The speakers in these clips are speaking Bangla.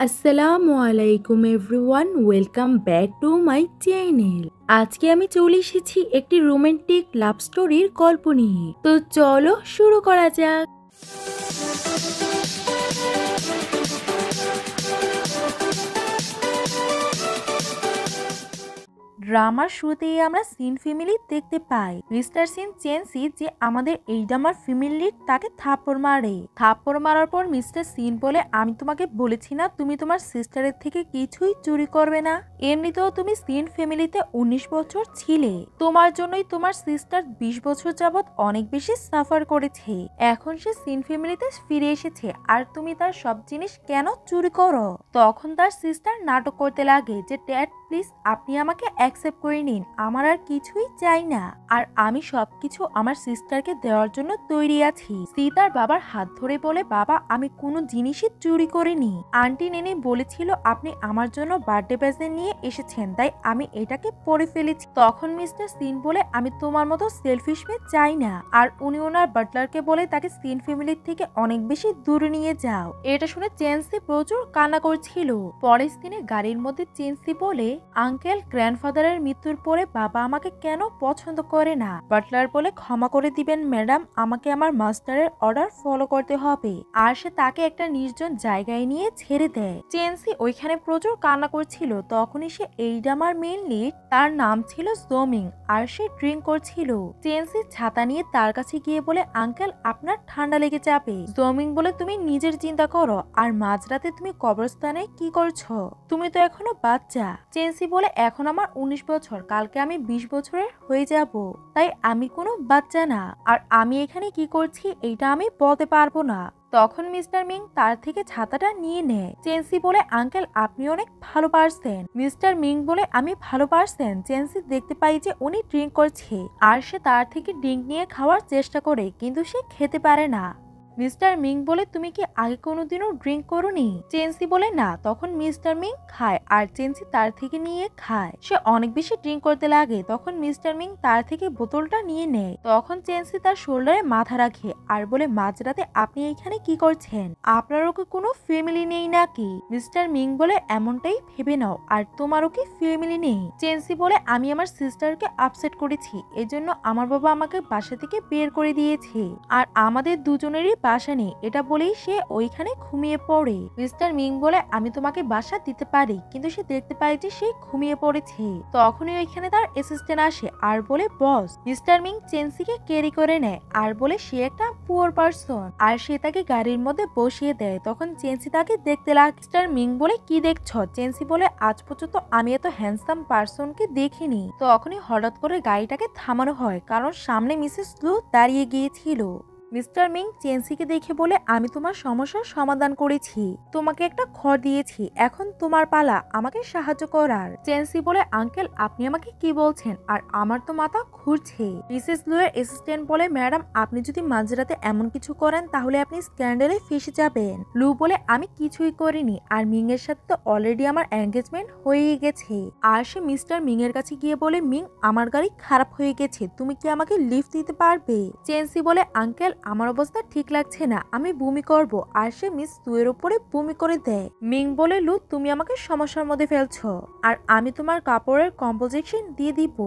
আসসালামু আলাইকুম everyone, welcome back to my channel. আজকে আমি চলে এসেছি একটি রোমান্টিক লাভ স্টোরির গল্প নিয়ে। তো চলো শুরু করা যাক। ড্রামার শুরুতেই আমরা সিন ফ্যামিলি দেখতে পাই। মিস্টার সিন চেন্সি যে আমাদের এই ড্রামার ফ্যামিলির তাকে থাপ্পড় মারে। থাপ্পড় মারার পর মিস্টার সিন বলে, আমি তোমাকে বলেছি না তুমি তোমার সিস্টারের থেকে কিছুই চুরি করবে না। এমনিতেও তুমি সিন ফ্যামিলিতে 19 বছর ছিলে, তোমার জন্যই তোমার সিস্টার 20 বছর যাবৎ অনেক বেশি সাফার করেছে। এখন সে সিন ফ্যামিলিতে ফিরে এসেছে আর তুমি তার সব জিনিস কেন চুরি করো? তখন তার সিস্টার নাটক করতে লাগে যে ড্যাড প্লিজ আপনি আমাকে অ্যাকসেপ্ট করে নিন, আমার আর কিছুই চাই না, আর আমি সবকিছু আমার সিস্টারকে দেওয়ার জন্য তৈরি আছি। সীতার বাবার হাত ধরে বলে, বাবা আমি কোনো জিনিসই চুরি করিনি, আন্টি নেনে বলেছিল আপনি আমার জন্য বার্থডে প্রেজেন্ট নিয়ে এসেছেন, তাই আমি এটাকে পরে ফেলেছি। তখন মিস্টার সিন বলে, আমি তোমার মতো সেলফিশ মেয়ে চাই না, আর উনি ওনার বাটলারকে বলে তাকে সিন ফ্যামিলির থেকে অনেক বেশি দূরে নিয়ে যাও। এটা শুনে চেন্সি প্রচুর কান্না করছিল। পরের দিনে গাড়ির মধ্যে চেন্সি বলে, আঙ্কেল গ্র্যান্ডফাদারের মৃত্যুর পরে বাবা আমাকে কেন পছন্দ করে না? বাটলার বলে, ক্ষমা করে দিবেন ম্যাডাম, আমাকে আমার মাস্টারের অর্ডার ফলো করতে হবে। আর সে তাকে একটা নির্জন জায়গায় নিয়ে ছেড়ে দেয়। চেন্সি ওইখানে প্রচুর কান্না করছিল। তখনই সে এই ড্রামার মেইন লিড, তার নাম ছিল জোমিং, আর সে ড্রিঙ্ক করছিল। চেন্সি ছাতা নিয়ে তার কাছে গিয়ে বলে, আঙ্কেল আপনার ঠান্ডা লেগে যাবে। জোমিং বলে, তুমি নিজের চিন্তা করো, আর মাঝরাতে তুমি কবরস্থানে কি করছো? তুমি তো এখনো বাচ্চা। চেন্সি বলে, এখন আমার 19 বছর, কালকে আমি 20 বছরের হয়ে যাব, তাই আমি কোনো বাচ্চা না, আর আমি এখানে কি করছি এইটা আমি বলতে পারবো না। তখন মিস্টার মিং তার থেকে ছাতাটা নিয়ে নেয়। চেন্সি বলে, আঙ্কেল আপনি অনেক ভালো পারছেন। মিস্টার মিং বলে, আমি ভালো পারছেন? চেন্সি দেখতে পাই যে উনি ড্রিঙ্ক করছে, আর সে তার থেকে ড্রিঙ্ক নিয়ে খাওয়ার চেষ্টা করে, কিন্তু সে খেতে পারে না। মিস্টার মিং বলে, তুমি কি আগে কোনোদিনও ড্রিঙ্ক করোনি? চেন্সি বলে, না। তখন মিস্টার মিং খায়, আর চেন্সি তার থেকে নিয়ে খায়। সে অনেক বেশি ড্রিঙ্ক করতে লাগে। তখন মিস্টার মিং তার থেকে বোতলটা নিয়ে নেয়। তখন চেন্সি তার শোল্ডারে মাথা রাখে আর বলে, মাঝরাতে আপনি এখানে কি করছেন? আপনারও কি কোনো ফ্যামিলি নেই নাকি? মিস্টার মিং বলে, এমনটাই ভেবে নাও, আর তোমারও কি ফ্যামিলি নেই? চেন্সি বলে, আমি আমার সিস্টারকে আপসেট করেছি, এজন্য আমার বাবা আমাকে বাসা থেকে বের করে দিয়েছে, আর আমাদের দুজনেরই বাসা নেই, এটা বলেই সে ওইখানে ঘুমিয়ে পড়ে। মিস্টার মিং বলে, আমি তোমাকে বাসা দিতে পারি, কিন্তু সে দেখতে পায় যে সে ঘুমিয়ে পড়েছে। তখনই ওইখানে তার অ্যাসিস্ট্যান্ট আসে আর বলে, বস। মিস্টার মিং চেন্সিকে ক্যারি করে নেয় আর বলে সে একটা পুয়ার পারসন, আর সে তাকে গাড়ির মধ্যে বসিয়ে দেয়। তখন চেন্সি তাকে দেখতে লাগে। মিস্টার মিং বলে, কি দেখছো? চেন্সি বলে, আজ পর্যন্ত আমি এত হ্যান্ডসাম পারসনকে দেখিনি। তখনই হঠাৎ করে গাড়িটাকে থামানো হয়, কারণ সামনে মিসেস লু দাঁড়িয়ে গিয়েছিল। মিস্টার মিং চেন্সিকে দেখে বলে, আমি তোমার সমস্যার সমাধান করেছি, তোমাকে একটা ঘর দিয়েছি, এখন তোমার পালা আমাকে সাহায্য করার। চেন্সি বলে, আঙ্কেল আপনি আমাকে কি বলছেন? আর আমার তো মাথা ঘুরছে। মিসেস লু এর অ্যাসিস্ট্যান্ট বলে, ম্যাডাম আপনি যদি মাঝরাতে এমন কিছু করেন তাহলে আপনি স্ক্যান্ডালে ফেসে যাবেন। লু বলে, আমি কিছুই করিনি, আর মিং এর সাথে তো অলরেডি আমার এঙ্গেজমেন্ট হয়ে গেছে। আর সে মিস্টার মিং এর কাছে গিয়ে বলে, মিং আমার গাড়ি খারাপ হয়ে গেছে, তুমি কি আমাকে লিফট দিতে পারবে? চেন্সি বলে, আঙ্কেল আমার অবস্থা ঠিক লাগছে না, আমি বমি করব। আর সে মিস লুয়ের উপরে বমি করে দেয়। মিং বলে, লু তুমি আমাকে সমস্যার মধ্যে ফেলছো, আর আমি তোমার কাপড়ের কম্পোজিশন দিয়ে দিব।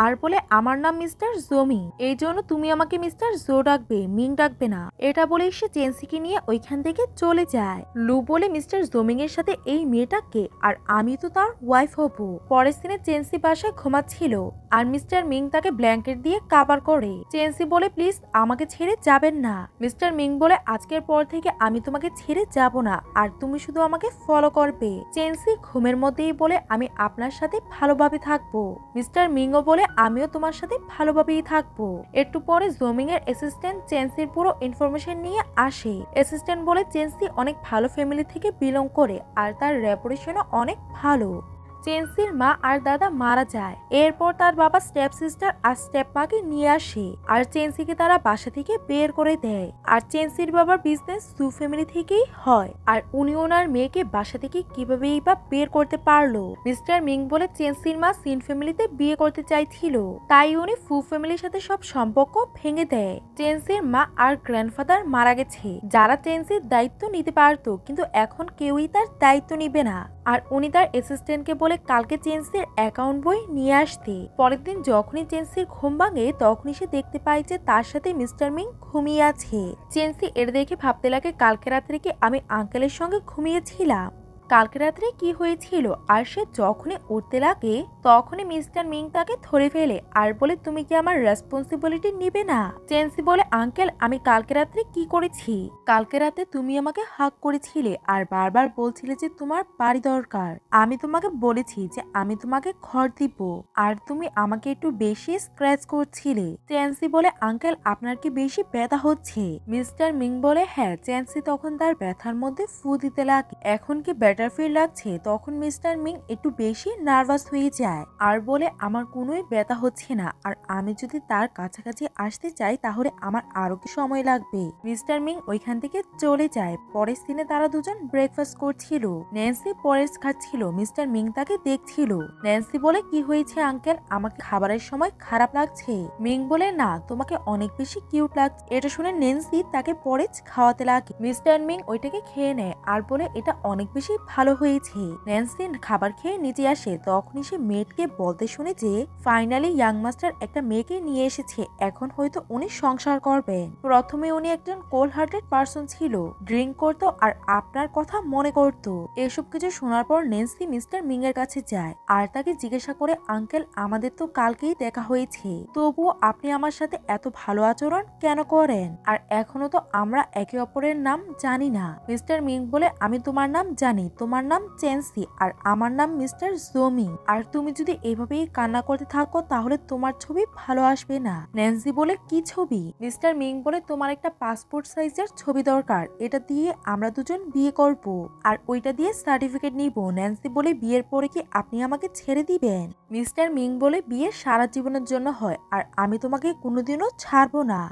আর বলে, আমার নাম মিস্টার জোমি, এই জন্য তুমি আমাকে মিস্টার জো ডাকবে, মিং ডাকবে না। এটা বলে সে চেন্সিকে নিয়ে ওইখান থেকে চলে যায়। লু বলে, মিস্টার জোমিং এর সাথে এই মেয়েটাকে, আর আমি তো তার ওয়াইফ হব। পরের দিনে চেন্সি বাসায় ঘুমাচ্ছিল, আর মিস্টার মিং তাকে ব্ল্যাঙ্কেট দিয়ে কাভার করে। চেন্সি বলে, প্লিজ আমাকে ছেড়ে যাবেন না। মিস্টার মিং বলে, আজকের পর থেকে আমি তোমাকে ছেড়ে যাব না, আর তুমি শুধু আমাকে ফলো করবে। চেন্সি ঘুমের মধ্যেই বলে, আমি আপনার সাথে ভালোভাবে থাকবো। মিস্টার মিংও বলে, আমিও তোমার সাথে ভালোভাবেই থাকবো। একটু পরে জোমিং এর অ্যাসিস্ট্যান্ট চেন্সির পুরো ইনফরমেশন নিয়ে আসে। অ্যাসিস্ট্যান্ট বলে, চেন্সি অনেক ভালো ফ্যামিলি থেকে বিলং করে, আর তার রেপুটেশনও অনেক ভালো। চেন্সির মা আর দাদা মারা যায়। এরপর তার বাবা স্টেপ সিস্টার আর স্টেপ মাকে নিয়ে আসে আর চেন্সিকে তারা বাসা থেকে বের করে দেয়। আর চেন্সির বাবার বিজনেস সু ফ্যামিলি থেকেই হয়, আর উনি ওনার মেয়েকে বাসা থেকে কিভাবেই বা বের করতে পারলো। মিস্টার মিং বলে চেন্সির মা সিন ফ্যামিলিতে বিয়ে করতে চাইছিল, তাই উনি ফু ফ্যামিলির সাথে সব সম্পর্ক ভেঙে দেয়। চেন্সির মা আর গ্র্যান্ডফাদার মারা গেছে, যারা চেন্সির দায়িত্ব নিতে পারতো, কিন্তু এখন কেউই তার দায়িত্ব নিবে না। আর উনি তার অ্যাসিস্ট্যান্টকে বলে কালকে চেন্সির অ্যাকাউন্ট বই নিয়ে আসতে। পরের দিন যখনই চেন্সির ঘুম ভাঙে তখনই সে দেখতে পায় যে তার সাথে মিস্টার মিং ঘুমিয়ে আছে। চেন্সি এটা দেখে ভাবতে লাগে কালকে রাত্রে কি আমি আঙ্কেলের সঙ্গে ঘুমিয়েছিলাম, কালকে রাত্রে কি হয়েছিল। আর সে যখনই উঠতে লাগে তখনই মিস্টার মিং তাকে ধরে ফেলে আর বলে তুমি কি আমার রেসপন্সিবিলিটি নিবে না। চেন্সি বলে আঙ্কেল আমি কালকে রাত্রে কি করেছি? কালকে রাতে তুমি আমাকে হাক করেছিলে আর বারবার বলছিলে যে তোমার বাড়ি দরকার। আমি তোমাকে বলেছি যে আমি তোমাকে ঘর দিব, আর তুমি আমাকে একটু বেশি স্ক্র্যাচ করছিলে। চেন্সি বলে আঙ্কেল আপনার কি বেশি ব্যথা হচ্ছে? মিস্টার মিং বলে হ্যাঁ। চেন্সি তখন তার ব্যথার মধ্যে ফু দিতে লাগে। এখন কি বেটার ফিল লাগছে? তখন মিস্টার মিং একটু বেশি নার্ভাস হয়ে যায় আর বলে আমার কোনোই ব্যথা হচ্ছে না, আর আমি যদি তার কাছাকাছি আসতে চাই তাহলে আমার আরো কি সময় লাগবে। মিস্টার মিং ওইখান থেকে চলে যায়। পরের দিনে তারা দুজন ব্রেকফাস্ট করছিল। ন্যান্সি পরেস খাচ্ছিল, মিস্টার মিং তাকে দেখছিল। ন্যান্সি বলে কি হয়েছে আঙ্কেল, আমাকে খাবারের সময় খারাপ লাগছে? মিং বলে না, তোমাকে অনেক বেশি কিউট লাগছে। এটা শুনে ন্যান্সি তাকে পরেজ খাওয়াতে লাগে। মিস্টার মিং ওইটাকে খেয়ে নেয় আর বলে এটা অনেক বেশি ভালো হয়েছে। ন্যান্সি খাবার খেয়ে নিচে আসে, তখনই সে মেয়েটকে বলতে শুনে যে ফাইনালি ইয়াং মাস্টার একটা মেয়েকে নিয়ে এসেছে, এখন হয়তো উনি সংসার করবেন। প্রথমে উনি একজন কোল্ড হার্টেড পার্সন ছিল, ড্রিঙ্ক করতো আর আপনার কথা মনে করতো। এসব কিছু শোনার পর ন্যান্সি মিস্টার মিং এর কাছে যায় আর তাকে জিজ্ঞাসা করে আঙ্কেল আমাদের তো কালকেই দেখা হয়েছে, তবুও আপনি আমার সাথে এত ভালো আচরণ কেন করেন? আর এখনো তো আমরা একে অপরের নাম জানি না। মিস্টার মিং বলে আমি তোমার নাম জানি, তোমার নাম চেন্সি আর আমার নাম মিস্টার জোমি, আর তুমি যদি এভাবেই কান্না করতে থাকো তাহলে তোমার ছবি ভালো আসবে না। ন্যান্সি বলে কি ছবি? মিস্টার মিং বলে তোমার একটা পাসপোর্ট সাইজের ছবি দরকার, এটা দিয়ে আমরা দুজন বিয়ে করব আর ওইটা দিয়ে সার্টিফিকেট নিব। ন্যান্সি বলে বিয়ের পরে কি আপনি আমাকে ছেড়ে দিবেন? মিস্টার মিং বলে বিয়ে সারা জীবনের জন্য হয় আর আমি তোমাকে কোনোদিনও ছাড়বো না।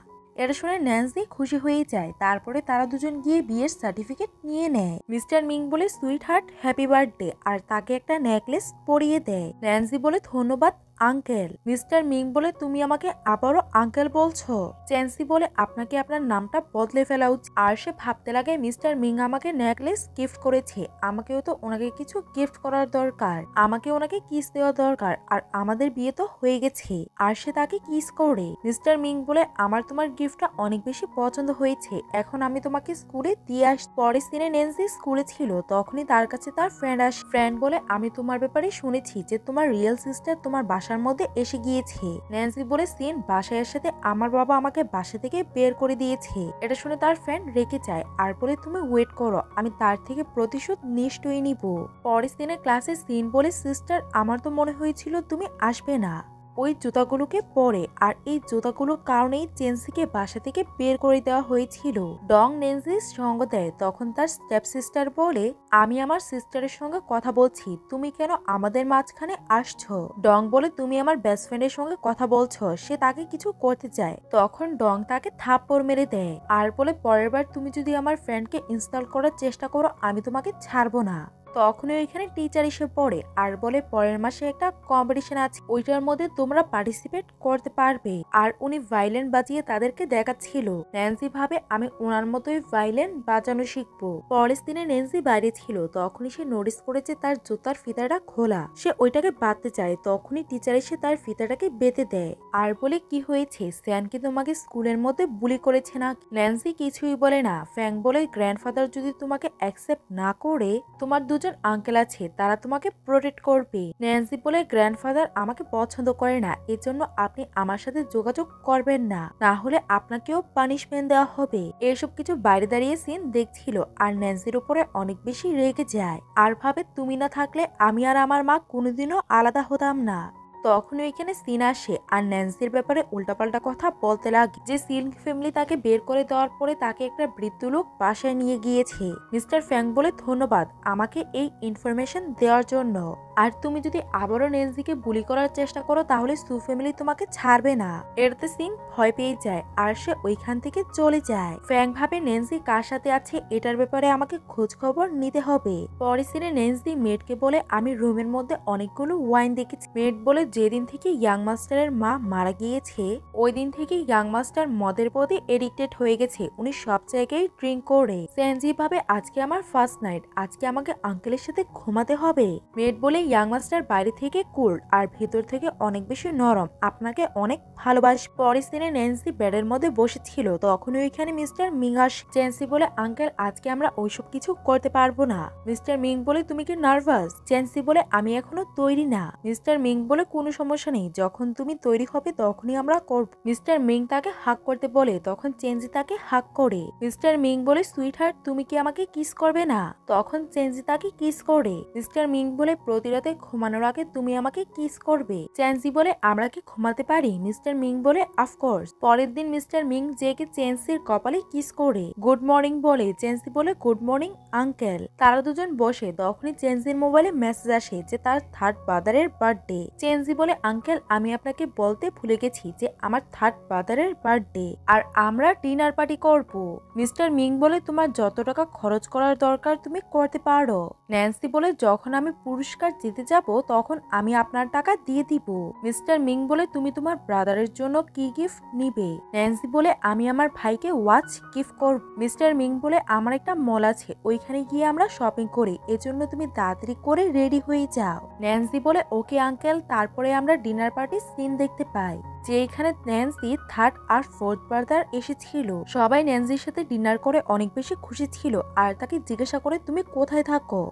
এটা শুনে ন্যান্সি খুশি হয়ে যায়। তারপরে তারা দুজন গিয়ে বিয়ের সার্টিফিকেট নিয়ে নেয়। মিস্টার মিং বলে সুইট হার্ট হ্যাপি বার্থডে আর তাকে একটা নেকলেস পরিয়ে দেয়। ন্যান্সি বলে ধন্যবাদ আঙ্কেল। মিস্টার মিং বলে তুমি আমাকে আবারও আঙ্কেল বলছো? চেন্সি বলে আপনাকে আপনার নামটা বদলে ফেলা উচিত। আর সে ভাবতে লাগে মিস্টার মিং আমাকে নেকলেস গিফট করেছে, আমাকেও তো ওনাকে কিছু গিফট করার দরকার, আমাকে ওনাকে কিস দেওয়া দরকার, আর আমাদের বিয়ে তো হয়ে গেছে। আর সে তাকে কিস করে। মিস্টার মিং বলে আমার তোমার গিফটটা অনেক বেশি পছন্দ হয়েছে, এখন আমি তোমাকে স্কুলে দিয়ে আস। পরের দিনে ন্যান্সি স্কুলে ছিল, তখনই তার কাছে তার ফ্রেন্ড আসে। ফ্রেন্ড বলে আমি তোমার ব্যাপারে শুনেছি যে তোমার রিয়েল সিস্টার তোমার বাসার মধ্যে এসে গিয়েছে। ন্যান্সি বলে সিন বাসায় সাথে আমার বাবা আমাকে বাসা থেকে বের করে দিয়েছে। এটা শুনে তার ফ্রেন্ড রেখে যায় আর বলে তুমি ওয়েট করো, আমি তার থেকে প্রতিশোধ নিশ্চয়ই নিব। পরের দিনে ক্লাসে সিন বলে সিস্টার আমার তো মনে হয়েছিল তুমি আসবে না, ওই জুতাগুলোকে পরে, আর এই জুতাগুলোর কারণেই চেন্সিকে বাসা থেকে বের করে দেওয়া হয়েছিল। ডং নেন্সির সঙ্গ দেয়, তখন তার স্টেপ সিস্টার বলে আমি আমার সিস্টারের সঙ্গে কথা বলছি, তুমি কেন আমাদের মাঝখানে আসছো? ডং বলে তুমি আমার বেস্ট ফ্রেন্ডের সঙ্গে কথা বলছো, সে তাকে কিছু করতে চায়। তখন ডং তাকে থাপ্পড় মেরে দেয় আর বলে পরের বার তুমি যদি আমার ফ্রেন্ডকে ইনস্টল করার চেষ্টা করো আমি তোমাকে ছাড়বো না। তখনই ওইখানে টিচার এসে পড়ে আর বলে পরের মাসে একটা কম্পিটিশন আছে, ওইটার মধ্যে তোমরা পার্টিসিপেট করতে পারবে। আর উনি ভায়োলিন বাজিয়ে তাদেরকে দেখাচ্ছিল। ন্যান্সি ভাবে আমি ওনার মতোই ভায়োলিন বাজানো শিখবো। পরের দিনে ন্যান্সি বাইরে ছিল, তখনই সে নোটিস করেছে তার জুতার ফিতাটা খোলা। সে ওইটাকে বাঁধতে চায়, তখনই টিচার এসে তার ফিতাটাকে বেঁধে দেয় আর বলে কি হয়েছে, স্যান কি তোমাকে স্কুলের মধ্যে বুলি করেছে না? ন্যান্সি কিছুই বলে না। ফ্যাং বলে গ্র্যান্ডফাদার যদি তোমাকে অ্যাকসেপ্ট না করে তোমার দুজন আঙ্কেল আছে তারা তোমাকে প্রোটেক্ট করবে। ন্যান্সি বলে গ্র্যান্ডফাদার আমাকে পছন্দ করে না, এজন্য আপনি আমার সাথে যোগাযোগ করবেন না, না হলে আপনাকেও পানিশমেন্ট দেওয়া হবে। এসব কিছু বাইরে দাঁড়িয়ে সিন দেখছিল আর ন্যান্সির উপরে অনেক বেশি রেগে যায় আর ভাবে তুমি না থাকলে আমি আর আমার মা কোনোদিনও আলাদা হতাম না। তখন ওইখানে সিন আসে আর ন্যান্সির ব্যাপারে উল্টাপাল্টা কথা বলতে লাগে যে সিন ফ্যামিলি তাকে বের করে দেওয়ার পরে তাকে একটা বৃদ্ধ লোক বাসায় নিয়ে গিয়েছে। মিস্টার ফ্র্যাঙ্ক বলে ধন্যবাদ আমাকে এই ইনফরমেশন দেওয়ার জন্য। আর তুমি যদি আবারও ন্যান্সিকে বুলি করার চেষ্টা করো তাহলে সু ফ্যামিলি তোমাকে ছাড়বে না। এরতে সিন ভয় পেয়ে যায় আর সে ওইখান থেকে চলে যায়। ফ্র্যাঙ্ক ভাবে ন্যান্সি কার সাথে আছে এটার ব্যাপারে আমাকে খোঁজ খবর নিতে হবে। পরে সিনে ন্যান্সি মেডকে বলে আমি রুমের মধ্যে অনেকগুলো ওয়াইন দেখেছি। মেড বলে যেদিন থেকে ইয়াং মাস্টারের মা মারা গিয়েছে ওই দিন থেকে ইয়াং মাস্টার মদের প্রতি এডিক্টেড হয়ে গেছে। উনি সব জায়গায় ড্রিঙ্ক করে। সেনজি ভাবে আজকে আমার ফার্স্ট নাইট, আজকে আমাকে আঙ্কেলের সাথে ঘুমাতে হবে। মেড বলে ইয়াং মাস্টার বাইরে থেকে কুল আর ভেতর থেকে অনেক বেশি নরম, আপনাকে অনেক ভালোবাস। পরের দিনে ন্যান্সি বেডের মধ্যে বসেছিল তখন ওইখানে মিস্টার মিং আসে। চ্যান্সি বলে আঙ্কেল আজকে আমরা ওইসব কিছু করতে পারবো না। মিস্টার মিং বলে তুমি কি নার্ভাস? চ্যান্সি বলে আমি এখনো তৈরি না। মিস্টার মিং বলে কোনো সমস্যা নেই, যখন তুমি তৈরি হবে তখনই আমরা করব। মিস্টার মিং তাকে হাক করতে বলে তখন চেঞ্জি তাকে হাক করে। মিস্টার মিং বলে সুইট হার্ট তুমি কি আমাকে কিস করবে না? তখন চেঞ্জি তাকে কিস করে। মিস্টার মিং বলে প্রতি রাতে ঘুমানোর আগে তুমি আমাকে কিস করবে। চেঞ্জি বলে আমরা কি ঘুমাতে পারি? মিস্টার মিং বলে অফকোর্স। পরের দিন মিস্টার মিং জেকে চেঞ্জির কপালে কিস করে। গুড মর্নিং বলে চেঞ্জি বলে গুড মর্নিং আঙ্কেল। তারা দুজন বসে তখনই চেঞ্জির মোবাইলে মেসেজ আসে যে তার থার্ড ব্রাদারের বার্থডে। চেঞ্জি বলে আঙ্কেল আমি আপনাকে বলতে ভুলে গেছি যে আমার থার্ড ব্রাদারের বার্থডে আর আমরা ডিনার পার্টি করব। মিস্টার মিং বলে তোমার যত টাকা খরচ করার দরকার তুমি করতে পারো। ন্যান্সি বলে যখন আমি পুরস্কার জিতে যাব তখন আমি আপনার টাকা দিয়ে দিব। মিস্টার মিং বলে তুমি তোমার ব্রাদারের জন্য কি গিফট নিবে? ন্যান্সি বলে আমি আমার ভাইকে ওয়াচ গিফট করব। মিস্টার মিং বলে আমার একটা মল আছে ওইখানে গিয়ে আমরা শপিং করি, এজন্য তুমি তাড়াতাড়ি করে রেডি হয়ে যাও। ন্যান্সি বলে ওকে আঙ্কেল। তারপরে আমরা ডিনার পার্টি সিন দেখতে পাই যে এখানে ন্যান্সি থার্ড আর ফোর্থ ব্রাদার এসেছিল। সবাই ন্যান্সির সাথে ডিনার করে অনেক বেশি খুশি ছিল আর তাকে জিজ্ঞাসা করে তুমি কোথায় থাকো,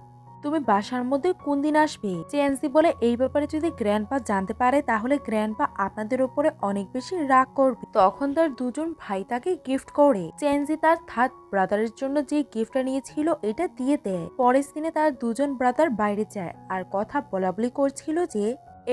তুমি বাসার মধ্যে কোন দিন আসবে? চেন্সি বলে এই ব্যাপারে যদি গ্র্যান্ডপা জানতে পারে তাহলে গ্র্যান্ডপা আপনাদের উপরে অনেক বেশি রাগ করবে। তখন তার দুজন ভাই তাকে গিফট করে। চেন্সি তার থার্ড ব্রাদারের জন্য যে গিফটটা নিয়েছিল এটা দিয়ে দেয়। পরের দিনে তার দুজন ব্রাদার বাইরে যায় আর কথা বলাবলি করছিল যে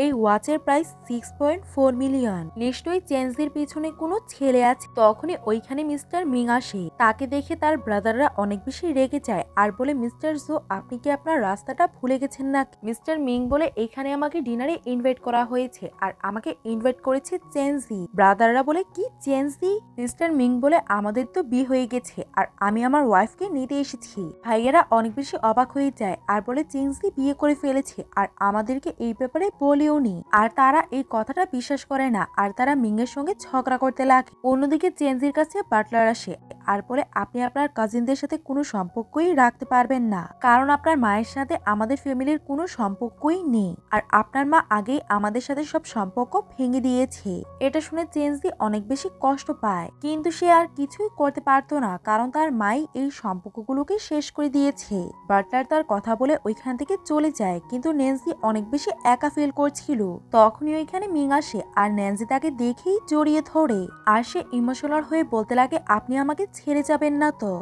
এই ওয়াচের প্রাইস 6.4 মিলিয়ন। নিশ্চয়ই চেঞ্জির পিছনে কোনো ছেলে আছে। তখনই ওইখানে মিস্টার মিং আসে। তাকে দেখে তার ব্রাদাররা অনেক বেশি রেগে যায় আর বলে মিস্টার জো আপনি কি আপনার রাস্তাটা ভুলে গেছেন নাকি? মিস্টার মিং বলে এখানে আমাকে ডিনারে ইনভাইট করা হয়েছে আর আমাকে ইনভাইট করেছে চেঞ্জি। ব্রাদাররা বলে কি চেঞ্জি? মিস্টার মিং বলে আমাদের তো বিয়ে হয়ে গেছে আর আমি আমার ওয়াইফকে নিতে এসেছি। ভাইয়েরা অনেক বেশি অবাক হয়ে যায় আর বলে চেঞ্জি বিয়ে করে ফেলেছে আর আমাদেরকে এই ব্যাপারে বলে আর তারা এই কথাটা বিশ্বাস করে না আর তারা মিংয়ের সঙ্গে ঝগড়া করতে লাগে। অন্যদিকে চেঞ্জির কাছে বাটলার আসে আর বলে আপনি আপনার কাজিনদের সাথে কোনো সম্পর্কই রাখতে পারবেন না, কারণ আপনার মায়ের সাথে আমাদের ফ্যামিলির কোনো সম্পর্কই নেই আর আপনার মা আগেই আমাদের সাথে সব সম্পর্ক ভেঙে দিয়েছে। এটা শুনে চেঞ্জি অনেক বেশি কষ্ট পায়, কিন্তু সে আর কিছুই করতে পারতো না কারণ তার মাই এই সম্পর্কগুলোকে শেষ করে দিয়েছে। বাটলার তার কথা বলে ওইখান থেকে চলে যায়, কিন্তু ন্যান্সি অনেক বেশি একা ফিল করছিল। তখনই ওইখানে মিং আসে আর ন্যান্সি তাকে দেখেই জড়িয়ে ধরে আর সে ইমোশনাল হয়ে বলতে লাগে আপনি আমাকে ছেড়ে যাবেন না তো?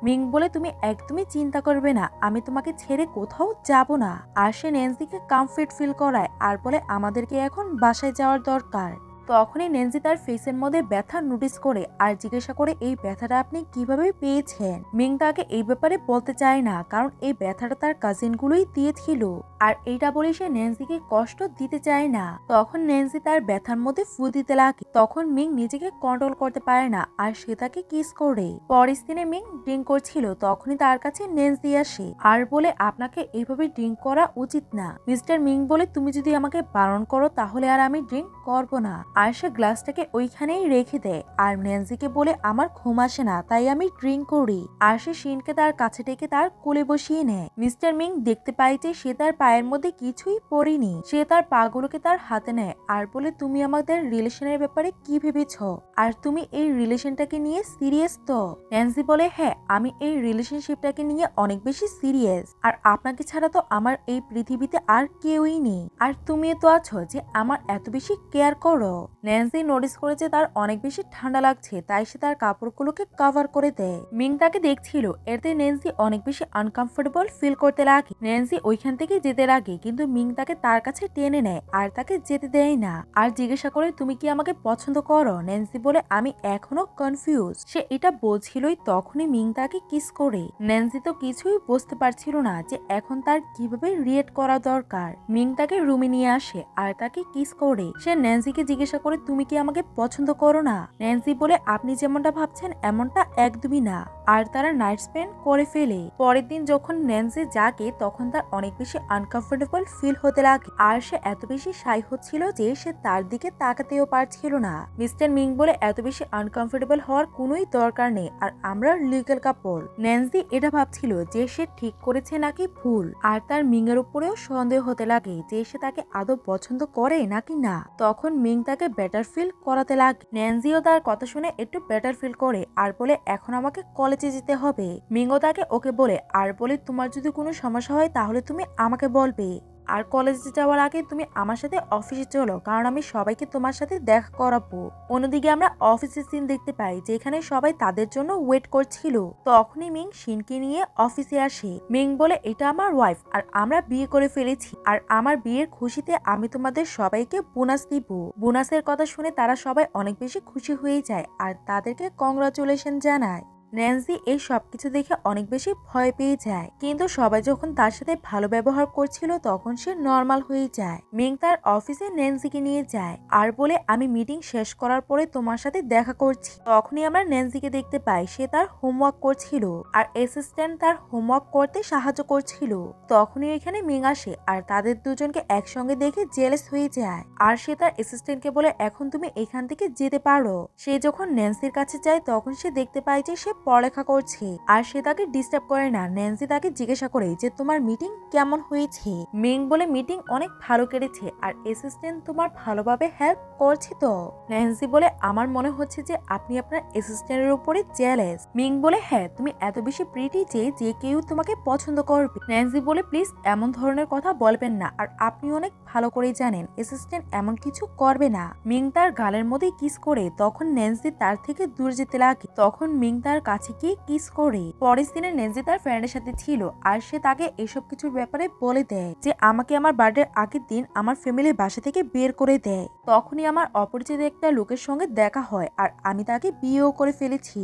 মিং বলে তুমি একদমই চিন্তা করবে না, আমি তোমাকে ছেড়ে কোথাও যাব না। আর সে ন্যান্সিকে কমফর্ট ফিল করায় আর বলে আমাদেরকে এখন বাসায় যাওয়ার দরকার। তখনই ন্যান্সি তার ফেসের মধ্যে ব্যথা নোটিস করে আর জিজ্ঞাসা করে এই ব্যথাটা আপনি কিভাবে পেয়েছেন? মিং তাকে এই ব্যাপারে বলতে চায় না কারণ এই ব্যথাটা তার কাজিন গুলোই দিয়েছিল আর এইটা বলে সে ন্যান্সিকে কষ্ট দিতে চায় না। তখন ন্যান্সি তার ব্যথার মধ্যে ফু দিতে লাগে। তখন মিং নিজেকে কন্ট্রোল করতে পারে না আর সে তাকে কিস করে। পরের দিনে মিং ড্রিঙ্ক করছিল তখনই তার কাছে ন্যান্সি আসে আর বলে আপনাকে এইভাবে ড্রিঙ্ক করা উচিত না। মিস্টার মিং বলে তুমি যদি আমাকে বারণ করো তাহলে আর আমি ড্রিঙ্ক করবো না। আর সে গ্লাসটাকে ওইখানেই রেখে দেয় আর ন্যান্সিকে বলে আমার ঘুম আসে না তাই আমি ড্রিঙ্ক করি। আর সে শিনকে তার কাছে ডেকে তার কোলে বসিয়ে নেয়। মিস্টার মিং দেখতে পায় যে সে তার পায়ের মধ্যে কিছুই পড়েনি। সে তার পাগুলোকে তার হাতে নেয় আর বলে তুমি আমাদের রিলেশনের ব্যাপারে কি ভেবেছ আর তুমি এই রিলেশনটাকে নিয়ে সিরিয়াস তো? ন্যান্সি বলে হ্যাঁ আমি এই রিলেশনশিপটাকে নিয়ে অনেক বেশি সিরিয়াস আর আপনাকে ছাড়া তো আমার এই পৃথিবীতে আর কেউই নেই আর তুমিও তো আছো যে আমার এত বেশি কেয়ার করো। ন্যান্সি নোটিস করে যে তার অনেক বেশি ঠান্ডা লাগছে, তাই সে তার কাপড়গুলোকে কভার করে দেয়। মিং তাকে দেখছিল, এতে ন্যান্সি অনেক বেশি আনকমফোর্টেবল ফিল করতে লাগে। ন্যান্সি ওইখান থেকে যেতে লাগে, কিন্তু মিং তাকে তার কাছে টেনে নেয় আর তাকে যেতে দেয় না, আর জিজ্ঞাসা করে তুমি কি আমাকে পছন্দ করো। ন্যান্সি বলে আমি এখনো কনফিউজ। সে এটা বলছিলই তখনই মিং তাকে কিস করে। ন্যান্সি তো কিছুই বুঝতে পারছিল না যে এখন তার কিভাবে রিয়েক্ট করা দরকার। মিং তাকে রুমে নিয়ে আসে আর তাকে কিস করে। সে ন্যান্সিকে জিজ্ঞাসা করে তুমি কি আমাকে পছন্দ করো না। ন্যান্সি বলে আপনি যেমনটা ভাবছেন এমনটা একদমই না, আর তারা নাইট স্পেন্ড করে ফেলে। পরের দিন যখন ন্যান্সি জাগে তখন তার অনেক বেশি আনকমফোর্টেবল ফিল হতে লাগে, আর সে এত বেশি শাই হচ্ছিল যে সে তার দিকে তাকাতেও পারছিল না। মিস্টার মিং বলে এত বেশি আনকমফোর্টেবল হওয়ার কোনোই দরকার নেই, আর আমরা লিগ্যাল কাপল। ন্যান্সি এটা ভাবছিল যে সে ঠিক করেছে নাকি ভুল, আর তার মিং এর উপরেও সন্দেহ হতে লাগে যে সে তাকে আদৌ পছন্দ করে নাকি না। তখন মিং তাকে বেটার ফিল করাতে লাগে। ন্যান্সিও তার কথা শুনে একটু বেটার ফিল করে আর বলে এখন আমাকে কলেজে যেতে হবে। মিংও তাকে ওকে বলে আর বলে তোমার যদি কোনো সমস্যা হয় তাহলে তুমি আমাকে বলবে, আর কলেজে যাওয়ার আগে তুমি আমার সাথে অফিসে চলো, কারণ আমি সবাইকে তোমার সাথে দেখা করাবো। অন্যদিকে আমরা অফিসের সিন দেখতে পাই যেখানে সবাই তাদের জন্য ওয়েট করছিল। তখনই মিং শিনকে নিয়ে অফিসে আসে। মিং বলে এটা আমার ওয়াইফ, আর আমরা বিয়ে করে ফেলেছি, আর আমার বিয়ের খুশিতে আমি তোমাদের সবাইকে বোনাস দিব। বোনাসের কথা শুনে তারা সবাই অনেক বেশি খুশি হয়ে যায় আর তাদেরকে কংগ্রাচুলেশন জানায়। ন্যান্সি এই সবকিছু দেখে অনেক বেশি ভয় পেয়ে যায়, কিন্তু সবাই যখন তার সাথে ভালো ব্যবহার করছিল তখন সে নর্মাল হয়ে যায়। মিং তার অফিসে ন্যান্সিকে নিয়ে যায় আর বলে আমি মিটিং শেষ করার পরে তোমার সাথে দেখা করছি। তখনই আমরা ন্যান্সিকে দেখতে পাই সে তার হোমওয়ার্ক করছিল আর অ্যাসিস্ট্যান্ট তার হোমওয়ার্ক করতে সাহায্য করছিল। তখনই এখানে মিং আসে আর তাদের দুজনকে একসঙ্গে দেখে জেলাস হয়ে যায়, আর সে তার অ্যাসিস্ট্যান্টকে বলে এখন তুমি এখান থেকে যেতে পারো। সে যখন ন্যান্সির কাছে যায় তখন সে দেখতে পায় যে সে পড়ালেখা করছে আর সে তাকে ডিস্টার্ব করে না। ন্যান্সি তাকে জিজ্ঞাসা করে যে তোমার মিটিং কেমন হয়েছে। মিং বলে মিটিং অনেক ভালো কেটেছে, আর অ্যাসিস্ট্যান্ট তোমার ভালোভাবে হেল্প করছে তো। ন্যান্সি বলে আমার মনে হচ্ছে যে আপনি আপনার অ্যাসিস্ট্যান্টের উপরে জেলাস। মিং বলে হ্যাঁ, তুমি এত বেশি প্রিটি যে যে কেউ তোমাকে পছন্দ করবে। ন্যান্সি বলে প্লিজ এমন ধরনের কথা বলবেন না, আর আপনি অনেক ভালো করেই জানেন অ্যাসিস্ট্যান্ট এমন কিছু করবে না। মিং তার গালের মধ্যে কিস করে তখন ন্যান্সি তার থেকে দূর যেতে লাগে। তখন মিং তার কাছে গিয়ে কিস করে। পরের দিনে ন্যান্সি তার ফ্রেন্ডের সাথে ছিল আর সে তাকে এসব কিছুর ব্যাপারে বলে দেয় যে আমাকে আমার বার্থডের আগের দিন আমার ফ্যামিলির বাসা থেকে বের করে দেয়। তখনই আমার অপরিচিত একটা লোকের সঙ্গে দেখা হয় আর আমি তাকে বিয়েও করে ফেলেছি।